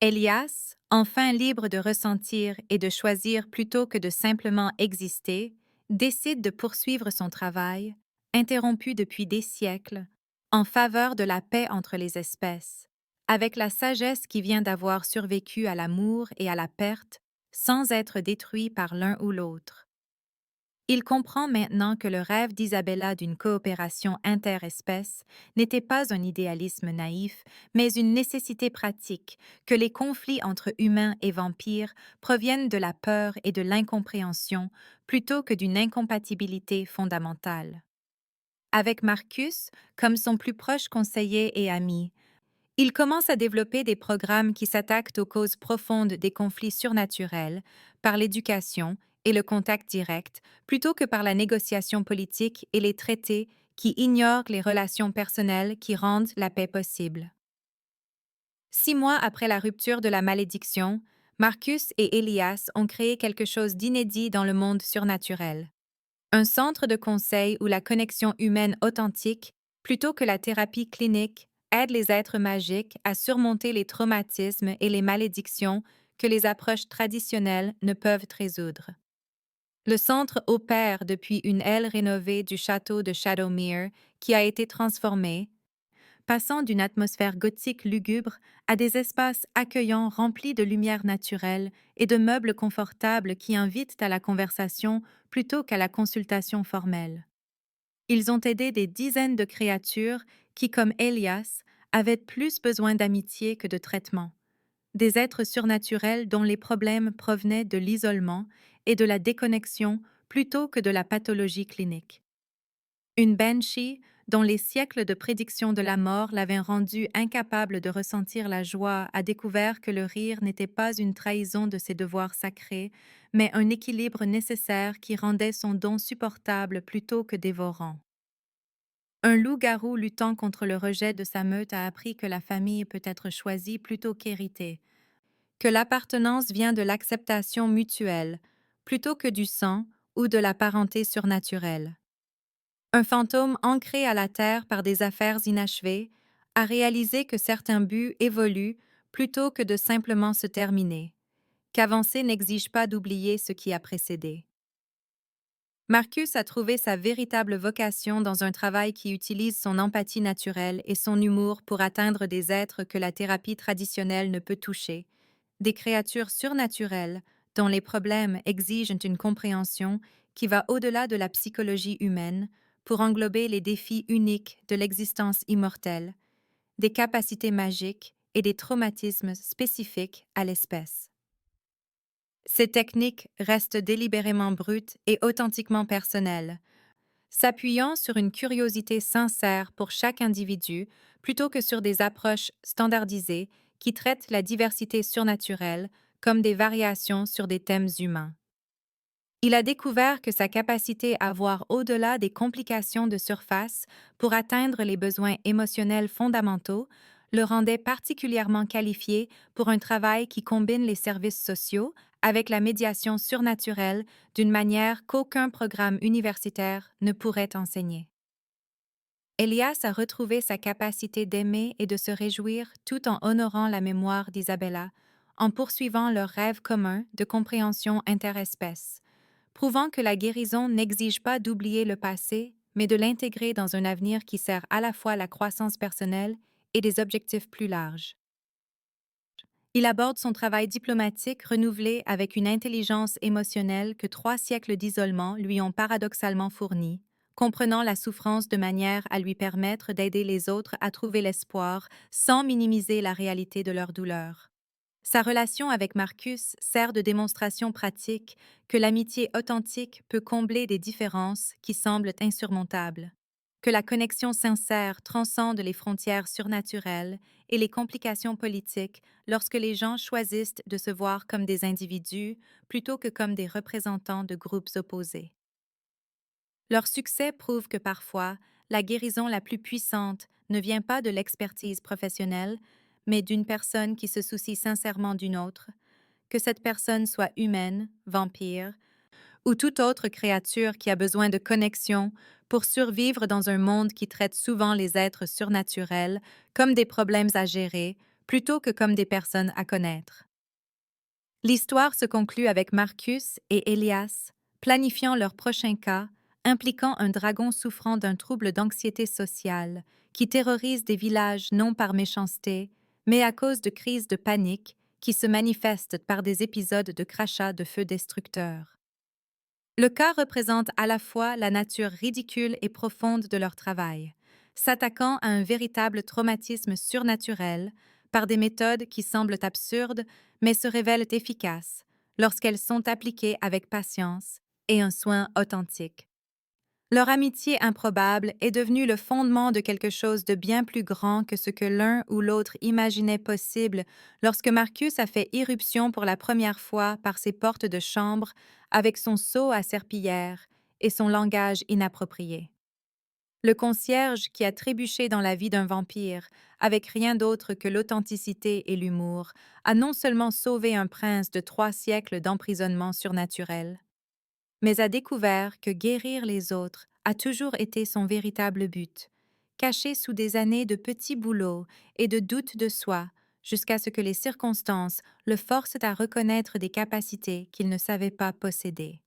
Elias, enfin libre de ressentir et de choisir plutôt que de simplement exister, décide de poursuivre son travail, interrompu depuis des siècles, en faveur de la paix entre les espèces, avec la sagesse qui vient d'avoir survécu à l'amour et à la perte, sans être détruit par l'un ou l'autre. Il comprend maintenant que le rêve d'Isabella d'une coopération interespèces n'était pas un idéalisme naïf, mais une nécessité pratique, que les conflits entre humains et vampires proviennent de la peur et de l'incompréhension plutôt que d'une incompatibilité fondamentale. Avec Marcus, comme son plus proche conseiller et ami, il commence à développer des programmes qui s'attaquent aux causes profondes des conflits surnaturels par l'éducation et le contact direct, plutôt que par la négociation politique et les traités qui ignorent les relations personnelles qui rendent la paix possible. 6 mois après la rupture de la malédiction, Marcus et Elias ont créé quelque chose d'inédit dans le monde surnaturel. Un centre de conseil où la connexion humaine authentique, plutôt que la thérapie clinique, aide les êtres magiques à surmonter les traumatismes et les malédictions que les approches traditionnelles ne peuvent résoudre. Le centre opère depuis une aile rénovée du château de Shadowmere qui a été transformée, passant d'une atmosphère gothique lugubre à des espaces accueillants remplis de lumière naturelle et de meubles confortables qui invitent à la conversation plutôt qu'à la consultation formelle. Ils ont aidé des dizaines de créatures qui, comme Elias, avaient plus besoin d'amitié que de traitement, des êtres surnaturels dont les problèmes provenaient de l'isolement et de la déconnexion plutôt que de la pathologie clinique. Une banshee dont les siècles de prédiction de la mort l'avaient rendu incapable de ressentir la joie a découvert que le rire n'était pas une trahison de ses devoirs sacrés, mais un équilibre nécessaire qui rendait son don supportable plutôt que dévorant. Un loup-garou luttant contre le rejet de sa meute a appris que la famille peut être choisie plutôt qu'héritée, que l'appartenance vient de l'acceptation mutuelle, plutôt que du sang ou de la parenté surnaturelle. Un fantôme ancré à la terre par des affaires inachevées à réaliser que certains buts évoluent plutôt que de simplement se terminer, qu'avancer n'exige pas d'oublier ce qui a précédé. Marcus a trouvé sa véritable vocation dans un travail qui utilise son empathie naturelle et son humour pour atteindre des êtres que la thérapie traditionnelle ne peut toucher, des créatures surnaturelles dont les problèmes exigent une compréhension qui va au-delà de la psychologie humaine pour englober les défis uniques de l'existence immortelle, des capacités magiques et des traumatismes spécifiques à l'espèce. Ces techniques restent délibérément brutes et authentiquement personnelles, s'appuyant sur une curiosité sincère pour chaque individu plutôt que sur des approches standardisées qui traitent la diversité surnaturelle comme des variations sur des thèmes humains. Il a découvert que sa capacité à voir au-delà des complications de surface pour atteindre les besoins émotionnels fondamentaux le rendait particulièrement qualifié pour un travail qui combine les services sociaux avec la médiation surnaturelle d'une manière qu'aucun programme universitaire ne pourrait enseigner. Elias a retrouvé sa capacité d'aimer et de se réjouir tout en honorant la mémoire d'Isabella, en poursuivant leur rêve commun de compréhension interespèce, prouvant que la guérison n'exige pas d'oublier le passé, mais de l'intégrer dans un avenir qui sert à la fois la croissance personnelle et des objectifs plus larges. Il aborde son travail diplomatique renouvelé avec une intelligence émotionnelle que 3 siècles d'isolement lui ont paradoxalement fournie, comprenant la souffrance de manière à lui permettre d'aider les autres à trouver l'espoir sans minimiser la réalité de leur douleur. Sa relation avec Marcus sert de démonstration pratique que l'amitié authentique peut combler des différences qui semblent insurmontables, que la connexion sincère transcende les frontières surnaturelles et les complications politiques lorsque les gens choisissent de se voir comme des individus plutôt que comme des représentants de groupes opposés. Leur succès prouve que parfois, la guérison la plus puissante ne vient pas de l'expertise professionnelle, mais d'une personne qui se soucie sincèrement d'une autre, que cette personne soit humaine, vampire, ou toute autre créature qui a besoin de connexion pour survivre dans un monde qui traite souvent les êtres surnaturels comme des problèmes à gérer plutôt que comme des personnes à connaître. L'histoire se conclut avec Marcus et Elias planifiant leur prochain cas impliquant un dragon souffrant d'un trouble d'anxiété sociale qui terrorise des villages non par méchanceté, mais à cause de crises de panique qui se manifestent par des épisodes de crachats de feu destructeurs. Le cas représente à la fois la nature ridicule et profonde de leur travail, s'attaquant à un véritable traumatisme surnaturel par des méthodes qui semblent absurdes mais se révèlent efficaces lorsqu'elles sont appliquées avec patience et un soin authentique. Leur amitié improbable est devenue le fondement de quelque chose de bien plus grand que ce que l'un ou l'autre imaginait possible lorsque Marcus a fait irruption pour la première fois par ses portes de chambre avec son seau à serpillière et son langage inapproprié. Le concierge qui a trébuché dans la vie d'un vampire avec rien d'autre que l'authenticité et l'humour a non seulement sauvé un prince de 3 siècles d'emprisonnement surnaturel, mais a découvert que guérir les autres a toujours été son véritable but, caché sous des années de petits boulots et de doutes de soi, jusqu'à ce que les circonstances le forcent à reconnaître des capacités qu'il ne savait pas posséder.